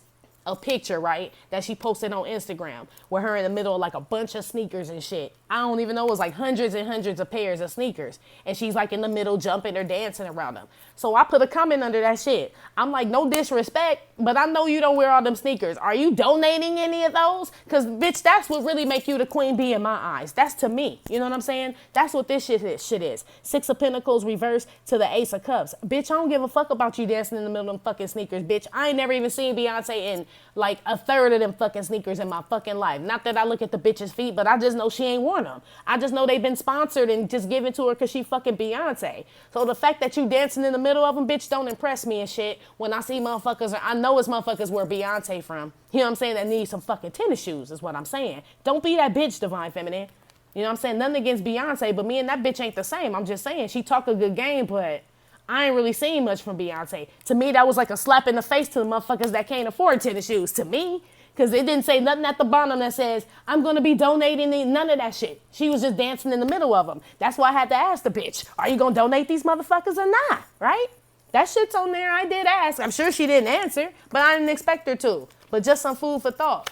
a picture, right, that she posted on Instagram with her in the middle of like a bunch of sneakers and shit. I don't even know, it was like hundreds and hundreds of pairs of sneakers. And she's like in the middle jumping or dancing around them. So I put a comment under that shit. I'm like, no disrespect, but I know you don't wear all them sneakers. Are you donating any of those? Because, bitch, that's what really make you the queen bee in my eyes. That's to me. You know what I'm saying? That's what this shit is. 6 of Pentacles reversed to the Ace of Cups. Bitch, I don't give a fuck about you dancing in the middle of them fucking sneakers, bitch. I ain't never even seen Beyonce in like a third of them fucking sneakers in my fucking life. Not that I look at the bitch's feet, but I just know she ain't worn them. I just know they've been sponsored and just given to her because she fucking Beyonce. So the fact that you dancing in the middle of them, bitch, don't impress me and shit. When I see motherfuckers, I know it's motherfuckers where Beyonce from. You know what I'm saying? That need some fucking tennis shoes is what I'm saying. Don't be that bitch, Divine Feminine. You know what I'm saying? Nothing against Beyonce, but me and that bitch ain't the same. I'm just saying she talk a good game, but I ain't really seen much from Beyonce. To me, that was like a slap in the face to the motherfuckers that can't afford tennis shoes. To me. Because it didn't say nothing at the bottom that says, I'm going to be donating none of that shit. She was just dancing in the middle of them. That's why I had to ask the bitch, are you going to donate these motherfuckers or not? Right? That shit's on there. I did ask. I'm sure she didn't answer, but I didn't expect her to. But just some food for thought.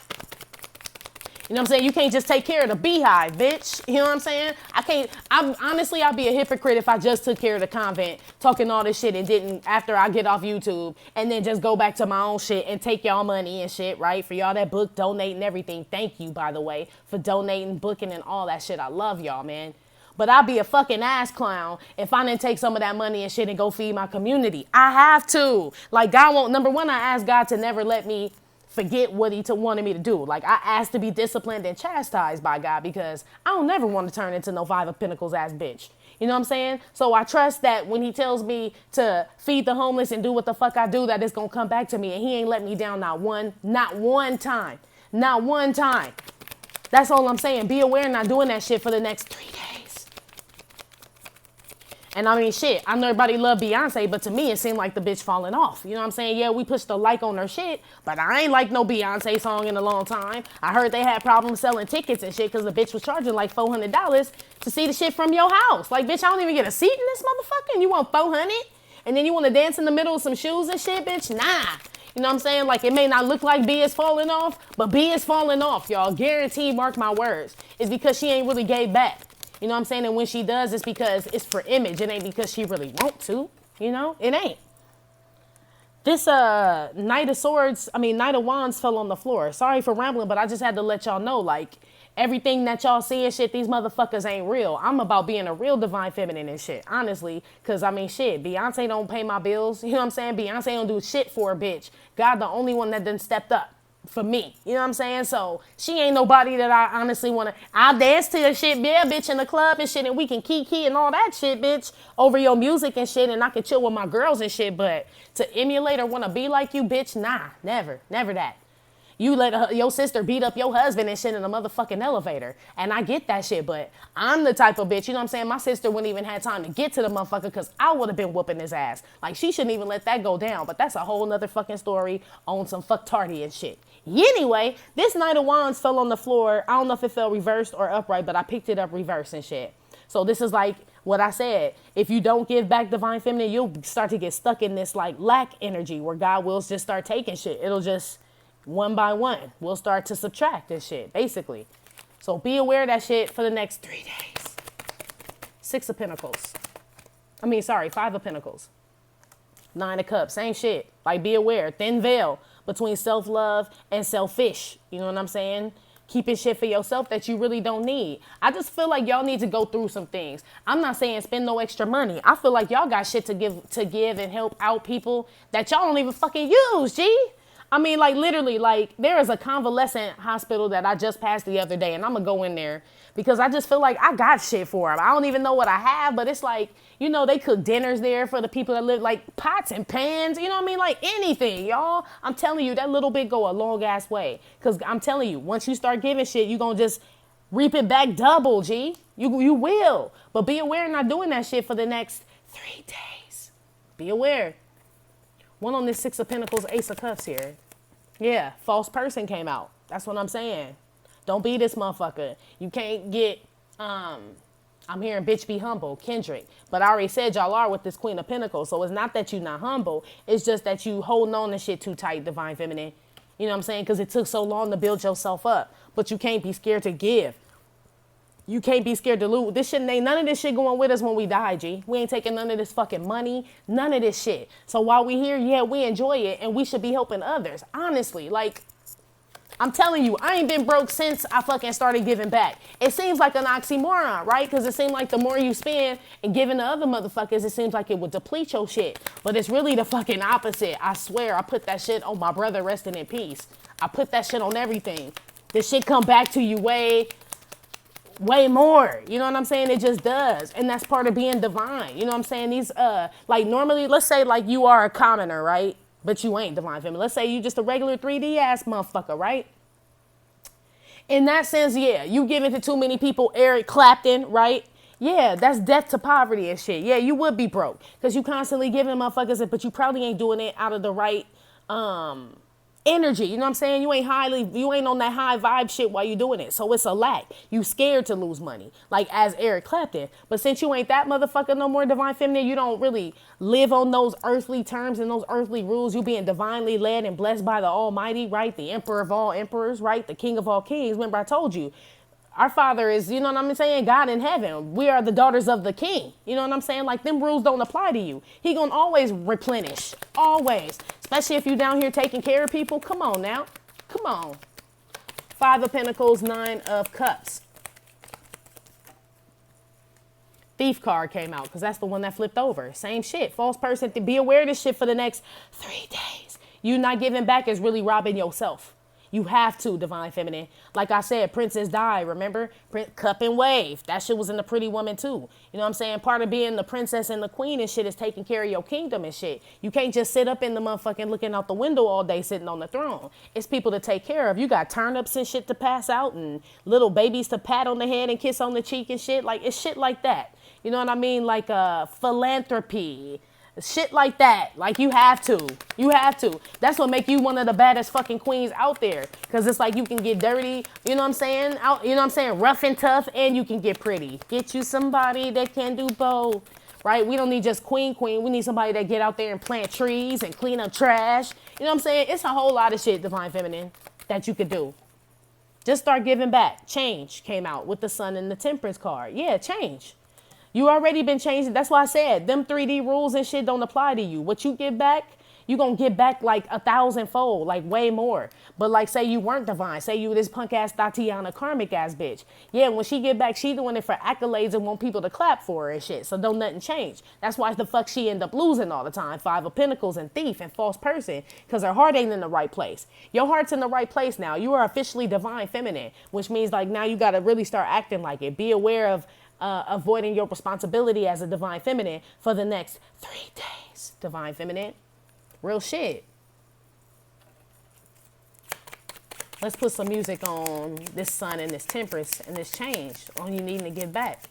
You know what I'm saying? You can't just take care of the beehive, bitch. You know what I'm saying? Honestly, I'd be a hypocrite if I just took care of the convent, talking all this shit and didn't, after I get off YouTube, and then just go back to my own shit and take y'all money and shit, right? For y'all that book, donate and everything. Thank you, by the way, for donating, booking, and all that shit. I love y'all, man. But I'd be a fucking ass clown if I didn't take some of that money and shit and go feed my community. I have to. Like, God won't, number one, I asked God to never let me forget what he wanted me to do. Like, I asked to be disciplined and chastised by God because I don't never want to turn into no 5 of Pentacles ass bitch. You know what I'm saying? So I trust that when he tells me to feed the homeless and do what the fuck I do, that it's going to come back to me. And he ain't let me down not one time. Not one time. That's all I'm saying. Be aware not doing that shit for the next 3 days. And I mean, shit, I know everybody love Beyonce, but to me, it seemed like the bitch falling off. You know what I'm saying? Yeah, we pushed a like on her shit, but I ain't like no Beyonce song in a long time. I heard they had problems selling tickets and shit because the bitch was charging like $400 to see the shit from your house. Like, bitch, I don't even get a seat in this motherfucker and you want $400? And then you want to dance in the middle of some shoes and shit, bitch? Nah. You know what I'm saying? Like, it may not look like B is falling off, but B is falling off, y'all. Guaranteed, mark my words. It's because she ain't really gave back. You know what I'm saying? And when she does, it's because it's for image. It ain't because she really want to. You know? It ain't. This Knight of Wands fell on the floor. Sorry for rambling, but I just had to let y'all know, like, everything that y'all see and shit, these motherfuckers ain't real. I'm about being a real divine feminine and shit, honestly. Because, I mean, shit, Beyonce don't pay my bills. You know what I'm saying? Beyonce don't do shit for a bitch. God, the only one that done stepped up for me. You know what I'm saying? So, she ain't nobody that I honestly want to... I'll dance to your shit, yeah, bitch, in the club and shit, and we can kiki and all that shit, bitch, over your music and shit, and I can chill with my girls and shit, but to emulate or want to be like you, bitch, nah, never. Never that. You let your sister beat up your husband and shit in a motherfucking elevator. And I get that shit, but I'm the type of bitch, you know what I'm saying? My sister wouldn't even have time to get to the motherfucker because I would have been whooping his ass. Like, she shouldn't even let that go down. But that's a whole nother fucking story on some fucktardy and shit. Anyway, this Knight of Wands fell on the floor. I don't know if it fell reversed or upright, but I picked it up reversed and shit. So this is like what I said. If you don't give back divine feminine, you'll start to get stuck in this like lack energy where God will just start taking shit. It'll just... one by one, we'll start to subtract this shit, basically. So be aware of that shit for the next 3 days. 6 of Pentacles. 5 of Pentacles. 9 of Cups, same shit. Like, be aware. Thin veil between self-love and selfish. You know what I'm saying? Keeping shit for yourself that you really don't need. I just feel like y'all need to go through some things. I'm not saying spend no extra money. I feel like y'all got shit to give and help out people that y'all don't even fucking use, G. I mean, like, literally, like, there is a convalescent hospital that I just passed the other day, and I'm going to go in there because I just feel like I got shit for them. I don't even know what I have, but it's like, you know, they cook dinners there for the people that live, like, pots and pans, you know what I mean? Like, anything, y'all. I'm telling you, that little bit go a long-ass way because I'm telling you, once you start giving shit, you going to just reap it back double, G. You will. But be aware not doing that shit for the next 3 days. Be aware. One on this 6 of Pentacles, Ace of Cups here. Yeah, false person came out. That's what I'm saying. Don't be this motherfucker. You can't get, I'm hearing bitch be humble, Kendrick. But I already said y'all are with this Queen of Pentacles. So it's not that you not humble. It's just that you holding on to shit too tight, divine feminine. You know what I'm saying? Because it took so long to build yourself up. But you can't be scared to give. You can't be scared to lose. This shit ain't none of this shit going with us when we die, G. We ain't taking none of this fucking money, none of this shit. So while we here, yeah, we enjoy it and we should be helping others. Honestly, like, I'm telling you, I ain't been broke since I fucking started giving back. It seems like an oxymoron, right? Because it seems like the more you spend and giving to other motherfuckers, it seems like it would deplete your shit. But it's really the fucking opposite. I swear, I put that shit on my brother resting in peace. I put that shit on everything. This shit come back to you way more. You know what I'm saying? It just does. And that's part of being divine. You know what I'm saying? These, like, normally, let's say, like, you are a commoner, right? But you ain't divine feminine. Let's say you just a regular 3D ass motherfucker, right? In that sense, yeah, you giving to too many people, Eric Clapton, right? Yeah, that's death to poverty and shit. Yeah, you would be broke because you constantly giving motherfuckers it, but you probably ain't doing it out of the right, energy. You know what I'm saying? You ain't on that high vibe shit while you doing it. So it's a lack. You scared to lose money, like as Eric Clapton. But since you ain't that motherfucker no more, divine feminine, you don't really live on those earthly terms and those earthly rules. You being divinely led and blessed by the Almighty, right? The emperor of all emperors, right? The king of all kings. Remember I told you, our father is, you know what I'm saying? God in heaven. We are the daughters of the king. You know what I'm saying? Like, them rules don't apply to you. He gonna always replenish. Always. Especially if you down here taking care of people. Come on now. Come on. 5 of Pentacles, 9 of Cups. Thief card came out because that's the one that flipped over. Same shit. False person. Be aware of this shit for the next 3 days. You not giving back is really robbing yourself. You have to, divine feminine. Like I said, Princess Di, remember? Cup and wave. That shit was in the Pretty Woman too. You know what I'm saying? Part of being the princess and the queen and shit is taking care of your kingdom and shit. You can't just sit up in the motherfucking looking out the window all day sitting on the throne. It's people to take care of. You got turnips and shit to pass out and little babies to pat on the head and kiss on the cheek and shit. Like, it's shit like that. You know what I mean? Like philanthropy. Shit like that. Like, you have to. You have to. That's what make you one of the baddest fucking queens out there. Because it's like you can get dirty, you know what I'm saying? You know what I'm saying? Rough and tough, and you can get pretty. Get you somebody that can do both. right? We don't need just queen. We need somebody that get out there and plant trees and clean up trash. You know what I'm saying? It's a whole lot of shit, divine feminine, that you could do. Just start giving back. Change came out with the sun and the temperance card. Yeah, change. You already been changing. That's why I said them 3D rules and shit don't apply to you. What you give back, you gonna get back like 1,000-fold, like way more. But like, say you weren't divine, say you this punk ass Tatiana karmic ass bitch. Yeah, when she get back, she doing it for accolades and want people to clap for her and shit. So don't nothing change. That's why the fuck she end up losing all the time. 5 of Pentacles and thief and false person, because her heart ain't in the right place. Your heart's in the right place now. You are officially divine feminine, which means like now you gotta really start acting like it. Be aware of avoiding your responsibility as a divine feminine for the next 3 days. Divine feminine. Real shit. Let's put some music on this sun and this temperance and this change on you needing to give back.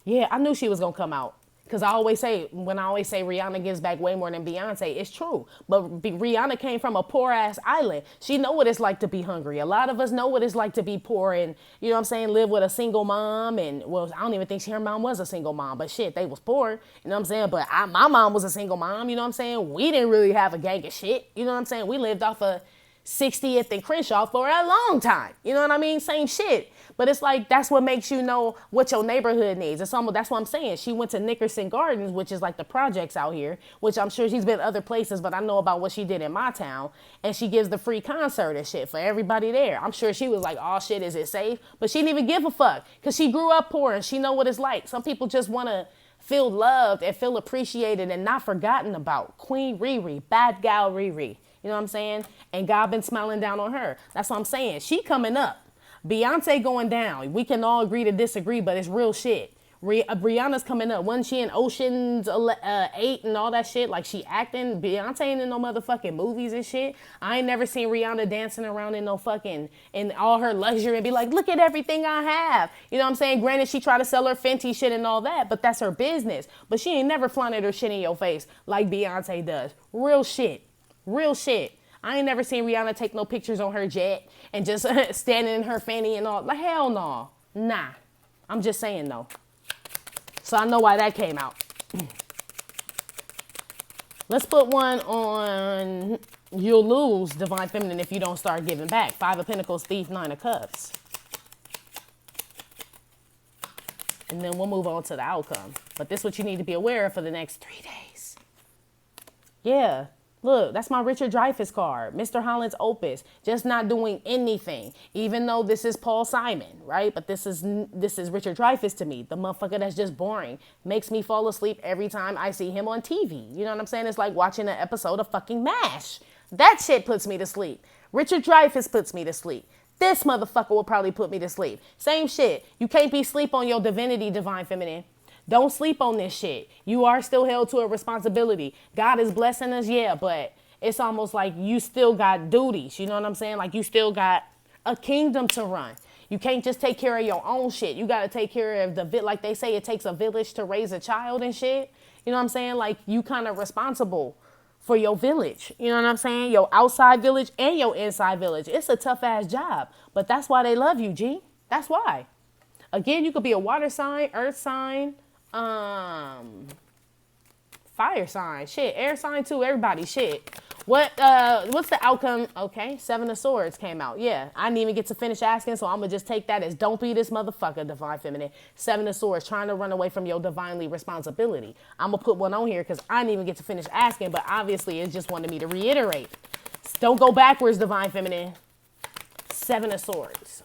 Yeah, I knew she was going to come out. Because when I always say Rihanna gives back way more than Beyonce, it's true. But Rihanna came from a poor ass island. She know what it's like to be hungry. A lot of us know what it's like to be poor and, you know what I'm saying, live with a single mom. And, well, I don't even think her mom was a single mom. But shit, they was poor. You know what I'm saying? But my mom was a single mom. You know what I'm saying? We didn't really have a gang of shit. You know what I'm saying? We lived off of 60th and Crenshaw for a long time. You know what I mean? Same shit. But it's like, that's what makes you know what your neighborhood needs. It's almost, that's what I'm saying. She went to Nickerson Gardens, which is like the projects out here, which I'm sure she's been other places, but I know about what she did in my town. And she gives the free concert and shit for everybody there. I'm sure she was like, oh shit, is it safe? But she didn't even give a fuck because she grew up poor and she know what it's like. Some people just want to feel loved and feel appreciated and not forgotten about. Queen Riri, bad gal Riri. You know what I'm saying? And God been smiling down on her. That's what I'm saying. She coming up. Beyonce going down. We can all agree to disagree, but it's real shit. Rihanna's coming up. Wasn't she in Ocean's 8 and all that shit? Like she acting. Beyonce ain't in no motherfucking movies and shit. I ain't never seen Rihanna dancing around in no fucking, in all her luxury and be like, look at everything I have. You know what I'm saying? Granted, she tried to sell her Fenty shit and all that, but that's her business. But she ain't never flaunted her shit in your face like Beyonce does. Real shit. Real shit. I ain't never seen Rihanna take no pictures on her jet and just standing in her fanny and all. Like, hell no. Nah. I'm just saying though. So I know why that came out. Let's put one on you'll lose, divine feminine, if you don't start giving back. 5 of Pentacles, thief, 9 of Cups. And then we'll move on to the outcome. But this is what you need to be aware of for the next 3 days. Yeah. Look, that's my Richard Dreyfuss card. Mr. Holland's opus. Just not doing anything. Even though this is Paul Simon, right? But this is Richard Dreyfuss to me. The motherfucker that's just boring. Makes me fall asleep every time I see him on TV. You know what I'm saying? It's like watching an episode of fucking MASH. That shit puts me to sleep. Richard Dreyfuss puts me to sleep. This motherfucker will probably put me to sleep. Same shit. You can't be sleep on your divinity, divine feminine. Don't sleep on this shit. You are still held to a responsibility. God is blessing us, yeah, but it's almost like you still got duties. You know what I'm saying? Like you still got a kingdom to run. You can't just take care of your own shit. You got to take care of like they say, it takes a village to raise a child and shit. You know what I'm saying? Like you kind of responsible for your village. You know what I'm saying? Your outside village and your inside village. It's a tough ass job, but that's why they love you, G. That's why. Again, you could be a water sign, earth sign, fire sign, shit, air sign too, everybody, shit. What's the outcome? Okay, 7 of Swords came out. Yeah, I didn't even get to finish asking, so I'm gonna just take that as don't be this motherfucker, divine feminine. 7 of Swords, trying to run away from your divinely responsibility. I'm gonna put one on here because I didn't even get to finish asking, but obviously it just wanted me to reiterate. Don't go backwards, divine feminine. 7 of Swords.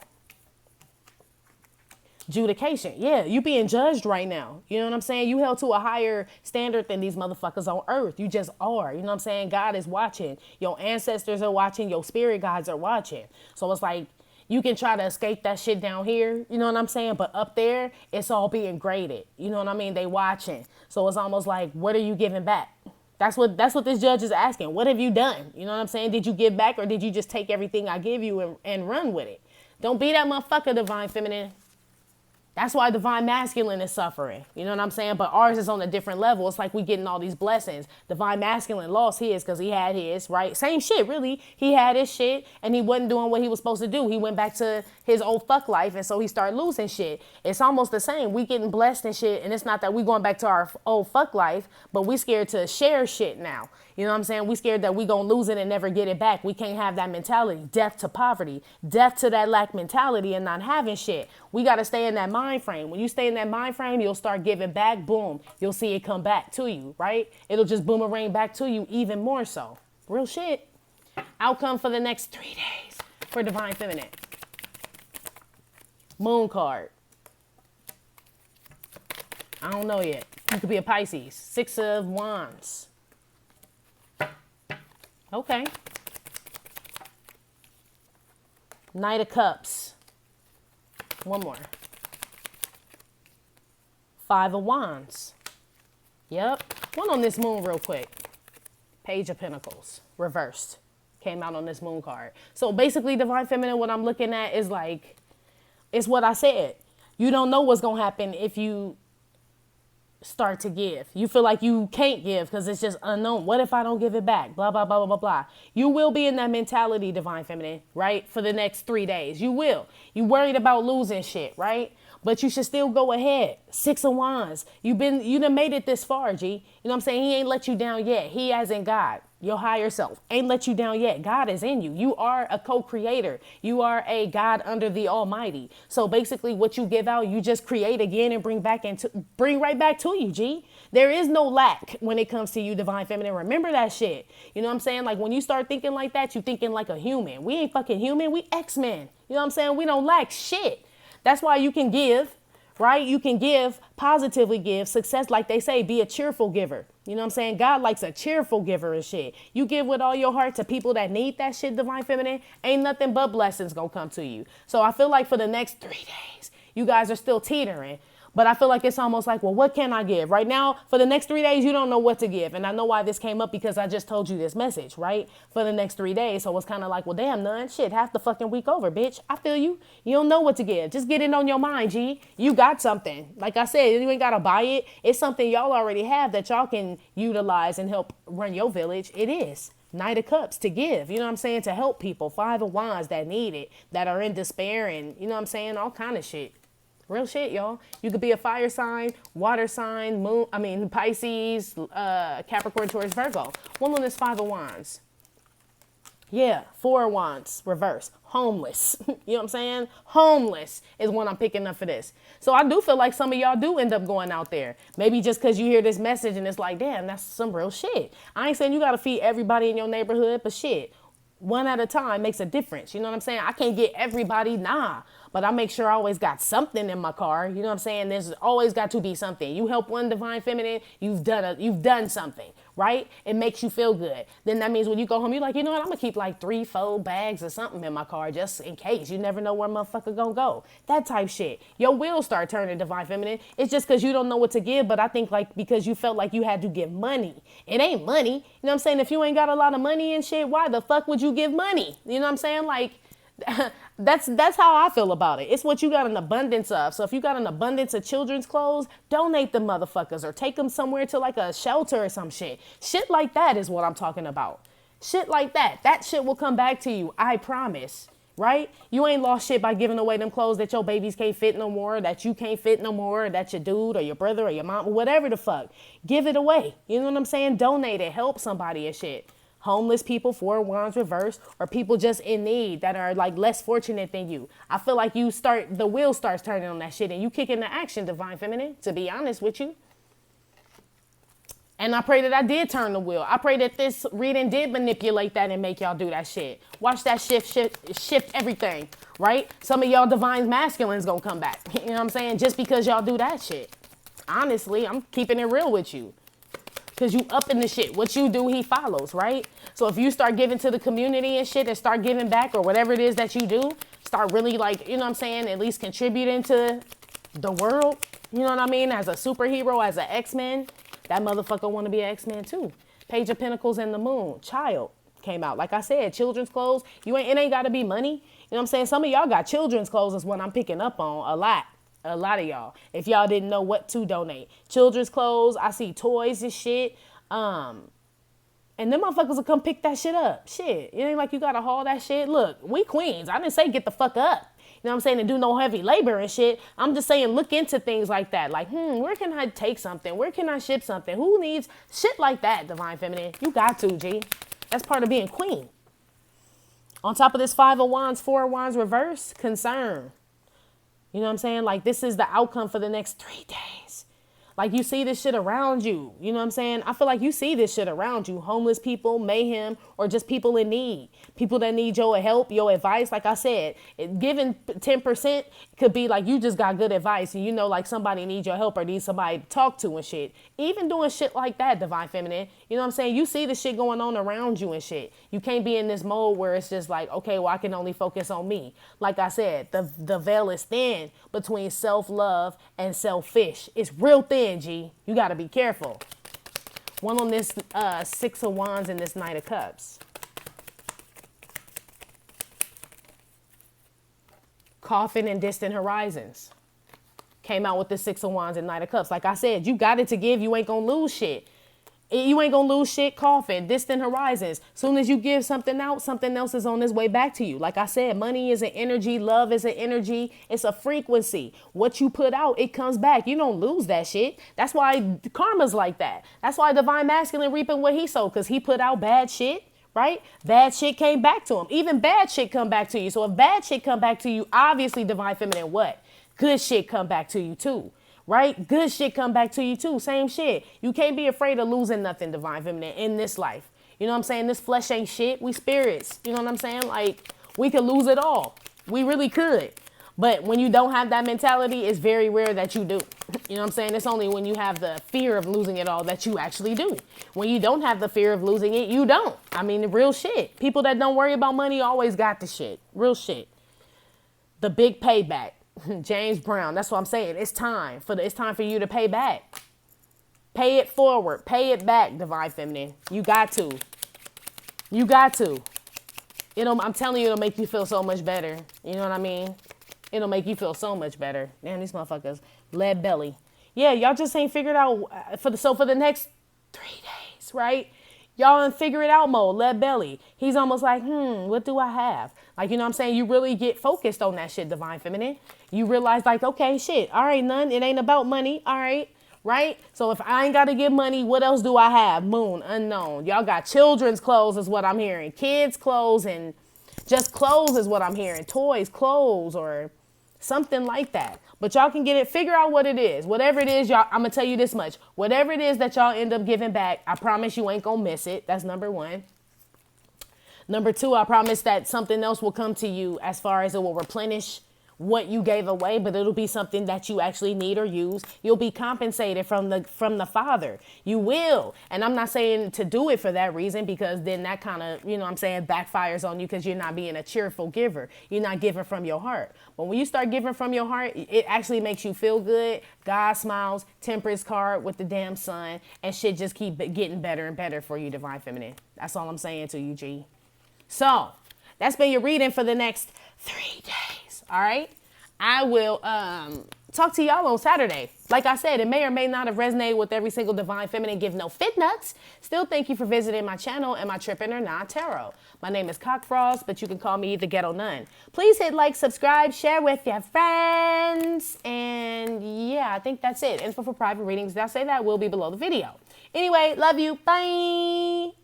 Adjudication. Yeah, you being judged right now. You know what I'm saying? You held to a higher standard than these motherfuckers on earth. You just are. You know what I'm saying? God is watching. Your ancestors are watching. Your spirit guides are watching. So it's like you can try to escape that shit down here. You know what I'm saying? But up there, it's all being graded. You know what I mean? They watching. So it's almost like, what are you giving back? That's what this judge is asking. What have you done? You know what I'm saying? Did you give back or did you just take everything I give you and run with it? Don't be that motherfucker, divine feminine. That's why divine masculine is suffering. You know what I'm saying? But ours is on a different level. It's like we getting all these blessings. Divine masculine lost his because he had his, right? Same shit, really. He had his shit and he wasn't doing what he was supposed to do. He went back to his old fuck life, and so he started losing shit. It's almost the same. We getting blessed and shit, and it's not that we going back to our old fuck life, but we scared to share shit now. You know what I'm saying? We scared that we gonna lose it and never get it back. We can't have that mentality. Death to poverty. Death to that lack mentality and not having shit. We gotta stay in that mind frame. When you stay in that mind frame, you'll start giving back. Boom. You'll see it come back to you, right? It'll just boomerang back to you even more so. Real shit. Outcome for the next 3 days for Divine Feminine. Moon card. I don't know yet. You could be a Pisces. 6 of Wands. Okay. Knight of Cups. One more. 5 of Wands. Yep. One on this moon real quick. Page of Pentacles. Reversed. Came out on this moon card. So basically, Divine Feminine, what I'm looking at is like, it's what I said. You don't know what's going to happen if you start to give. You feel like you can't give because it's just unknown. What if I don't give it back? Blah, blah, blah, blah, blah, blah. You will be in that mentality, Divine Feminine, right? For the next 3 days. You will. You worried about losing shit, right? But you should still go ahead. 6 of Wands. You done made it this far, G. You know what I'm saying? He ain't let you down yet. He as in God, your higher self, ain't let you down yet. God is in you. You are a co-creator. You are a God under the Almighty. So basically what you give out, you just create again and bring right back to you, G. There is no lack when it comes to you, Divine Feminine. Remember that shit. You know what I'm saying? Like when you start thinking like that, you thinking like a human. We ain't fucking human. We X-Men. You know what I'm saying? We don't lack shit. That's why you can give, right? You can give, positively give, success, like they say, be a cheerful giver. You know what I'm saying? God likes a cheerful giver and shit. You give with all your heart to people that need that shit, Divine Feminine, ain't nothing but blessings gonna come to you. So I feel like for the next 3 days, you guys are still teetering. But I feel like it's almost like, well, what can I give? Right now, for the next 3 days, you don't know what to give. And I know why this came up because I just told you this message, right? For the next 3 days. So it's kind of like, well, damn, Nun, shit, half the fucking week over, bitch. I feel you. You don't know what to give. Just get it on your mind, G. You got something. Like I said, you ain't got to buy it. It's something y'all already have that y'all can utilize and help run your village. It is. Knight of Cups to give, you know what I'm saying? To help people. 5 of Wands that need it, that are in despair and, you know what I'm saying? All kind of shit. Real shit, y'all. You could be a fire sign, water sign, Pisces, Capricorn, Taurus, Virgo. One on this 5 of Wands. Yeah, 4 of Wands, reverse. Homeless. You know what I'm saying? Homeless is what I'm picking up for this. So I do feel like some of y'all do end up going out there. Maybe just because you hear this message and it's like, damn, that's some real shit. I ain't saying you got to feed everybody in your neighborhood, but shit, one at a time makes a difference. You know what I'm saying? I can't get everybody, nah. But I make sure I always got something in my car. You know what I'm saying? There's always got to be something. You help one, Divine Feminine, you've done something, right? It makes you feel good. Then that means when you go home, you're like, you know what? I'm gonna keep like 3-4 bags or something in my car just in case. You never know where motherfucker gonna go. That type shit. Your wheels start turning, Divine Feminine. It's just because you don't know what to give. But I think like because you felt like you had to give money. It ain't money. You know what I'm saying? If you ain't got a lot of money and shit, why the fuck would you give money? You know what I'm saying? Like, that's how I feel about it. It's what you got an abundance of. So if you got an abundance of children's clothes, donate them motherfuckers or take them somewhere to like a shelter or some shit. Shit like that is what I'm talking about. Shit like that. That shit will come back to you. I promise. Right? You ain't lost shit by giving away them clothes that your babies can't fit no more, that you can't fit no more, that your dude or your brother or your mom, whatever the fuck. Give it away. You know what I'm saying? Donate it. Help somebody and shit. Homeless people, 4 Wands reverse, or people just in need that are like less fortunate than you. I feel like the wheel starts turning on that shit and you kick into action, Divine Feminine, to be honest with you. And I pray that I did turn the wheel. I pray that this reading did manipulate that and make y'all do that shit. Watch that shift everything, right? Some of y'all divine masculines gonna come back. You know what I'm saying? Just because y'all do that shit. Honestly, I'm keeping it real with you. Because you up in the shit. What you do, he follows, right? So if you start giving to the community and shit and start giving back or whatever it is that you do, start really like, you know what I'm saying, at least contributing to the world. You know what I mean? As a superhero, as an X-Men, that motherfucker want to be an X-Men too. Page of Pentacles and the Moon. Child came out. Like I said, children's clothes. It ain't got to be money. You know what I'm saying? Some of y'all got children's clothes is what I'm picking up on a lot. A lot of y'all. If y'all didn't know what to donate. Children's clothes. I see toys and shit. And them motherfuckers will come pick that shit up. Shit. It ain't like you gotta haul that shit. Look, we queens. I didn't say get the fuck up. You know what I'm saying? And do no heavy labor and shit. I'm just saying look into things like that. Like, where can I take something? Where can I ship something? Who needs shit like that, Divine Feminine? You got to, G. That's part of being queen. On top of this 5 of Wands, 4 of Wands reverse, concern. You know what I'm saying? Like, this is the outcome for the next 3 days. Like, you see this shit around you. You know what I'm saying? I feel like you see this shit around you. Homeless people, mayhem, or just people in need. People that need your help, your advice. Like I said, giving 10% could be like you just got good advice and you know like somebody needs your help or needs somebody to talk to and shit. Even doing shit like that, Divine Feminine. You know what I'm saying? You see the shit going on around you and shit. You can't be in this mode where it's just like, okay, well, I can only focus on me. Like I said, the veil is thin between self-love and selfish. It's real thin, G. You got to be careful. One on this 6 of Wands and this Knight of Cups. Coffin and distant horizons. Came out with the 6 of Wands and Knight of Cups. Like I said, you got it to give. You ain't going to lose shit. You ain't gonna lose shit. Coffin, distant horizons. Soon as you give something out, something else is on its way back to you. Like I said, money is an energy. Love is an energy. It's a frequency. What you put out, it comes back. You don't lose that shit. That's why karma's like that. That's why Divine Masculine reaping what he sowed, because he put out bad shit, right? Bad shit came back to him. Even bad shit come back to you. So if bad shit come back to you, obviously Divine Feminine, what? Good shit come back to you too. Right? Good shit come back to you too. Same shit. You can't be afraid of losing nothing, Divine Feminine, in this life. You know what I'm saying? This flesh ain't shit. We spirits. You know what I'm saying? Like, we could lose it all. We really could. But when you don't have that mentality, it's very rare that you do. You know what I'm saying? It's only when you have the fear of losing it all that you actually do. When you don't have the fear of losing it, you don't. I mean, the real shit. People that don't worry about money always got the shit. Real shit. The big payback. James Brown. That's what I'm saying. It's time for you to pay back. Pay it forward. Pay it back, Divine Feminine. You got to. You got to. I'm telling you, it'll make you feel so much better. You know what I mean? It'll make you feel so much better. Man, these motherfuckers, lead belly. Yeah, y'all just ain't figured out for the next 3 days, right? Y'all in figure it out mode, lead belly. He's almost like, what do I have? Like, you know what I'm saying? You really get focused on that shit, Divine Feminine. You realize like, okay, shit. All right, none. It ain't about money. All right. Right? So if I ain't got to get money, what else do I have? Moon, unknown. Y'all got children's clothes is what I'm hearing. Kids' clothes and just clothes is what I'm hearing. Toys, clothes, or something like that. But y'all can get it. Figure out what it is. Whatever it is, y'all, I'm going to tell you this much. Whatever it is that y'all end up giving back, I promise you ain't going to miss it. That's number 1. Number 2, I promise that something else will come to you as far as it will replenish what you gave away, but it'll be something that you actually need or use. You'll be compensated from the Father. You will. And I'm not saying to do it for that reason, because then that kind of, you know what I'm saying, backfires on you because you're not being a cheerful giver. You're not giving from your heart. But when you start giving from your heart, it actually makes you feel good. God smiles, Temperance card with the damn sun, and shit just keep getting better and better for you, Divine Feminine. That's all I'm saying to you, G. So that's been your reading for the next 3 days. All right. I will talk to y'all on Saturday. Like I said, it may or may not have resonated with every single Divine Feminine. Give no fit nuts. Still, thank you for visiting my channel and my Trippin' or Not Tarot. My name is Cockfrost, but you can call me the Ghetto Nun. Please hit like, subscribe, share with your friends. And yeah, I think that's it. Info for private readings, did I say that? Will be below the video. Anyway, love you. Bye.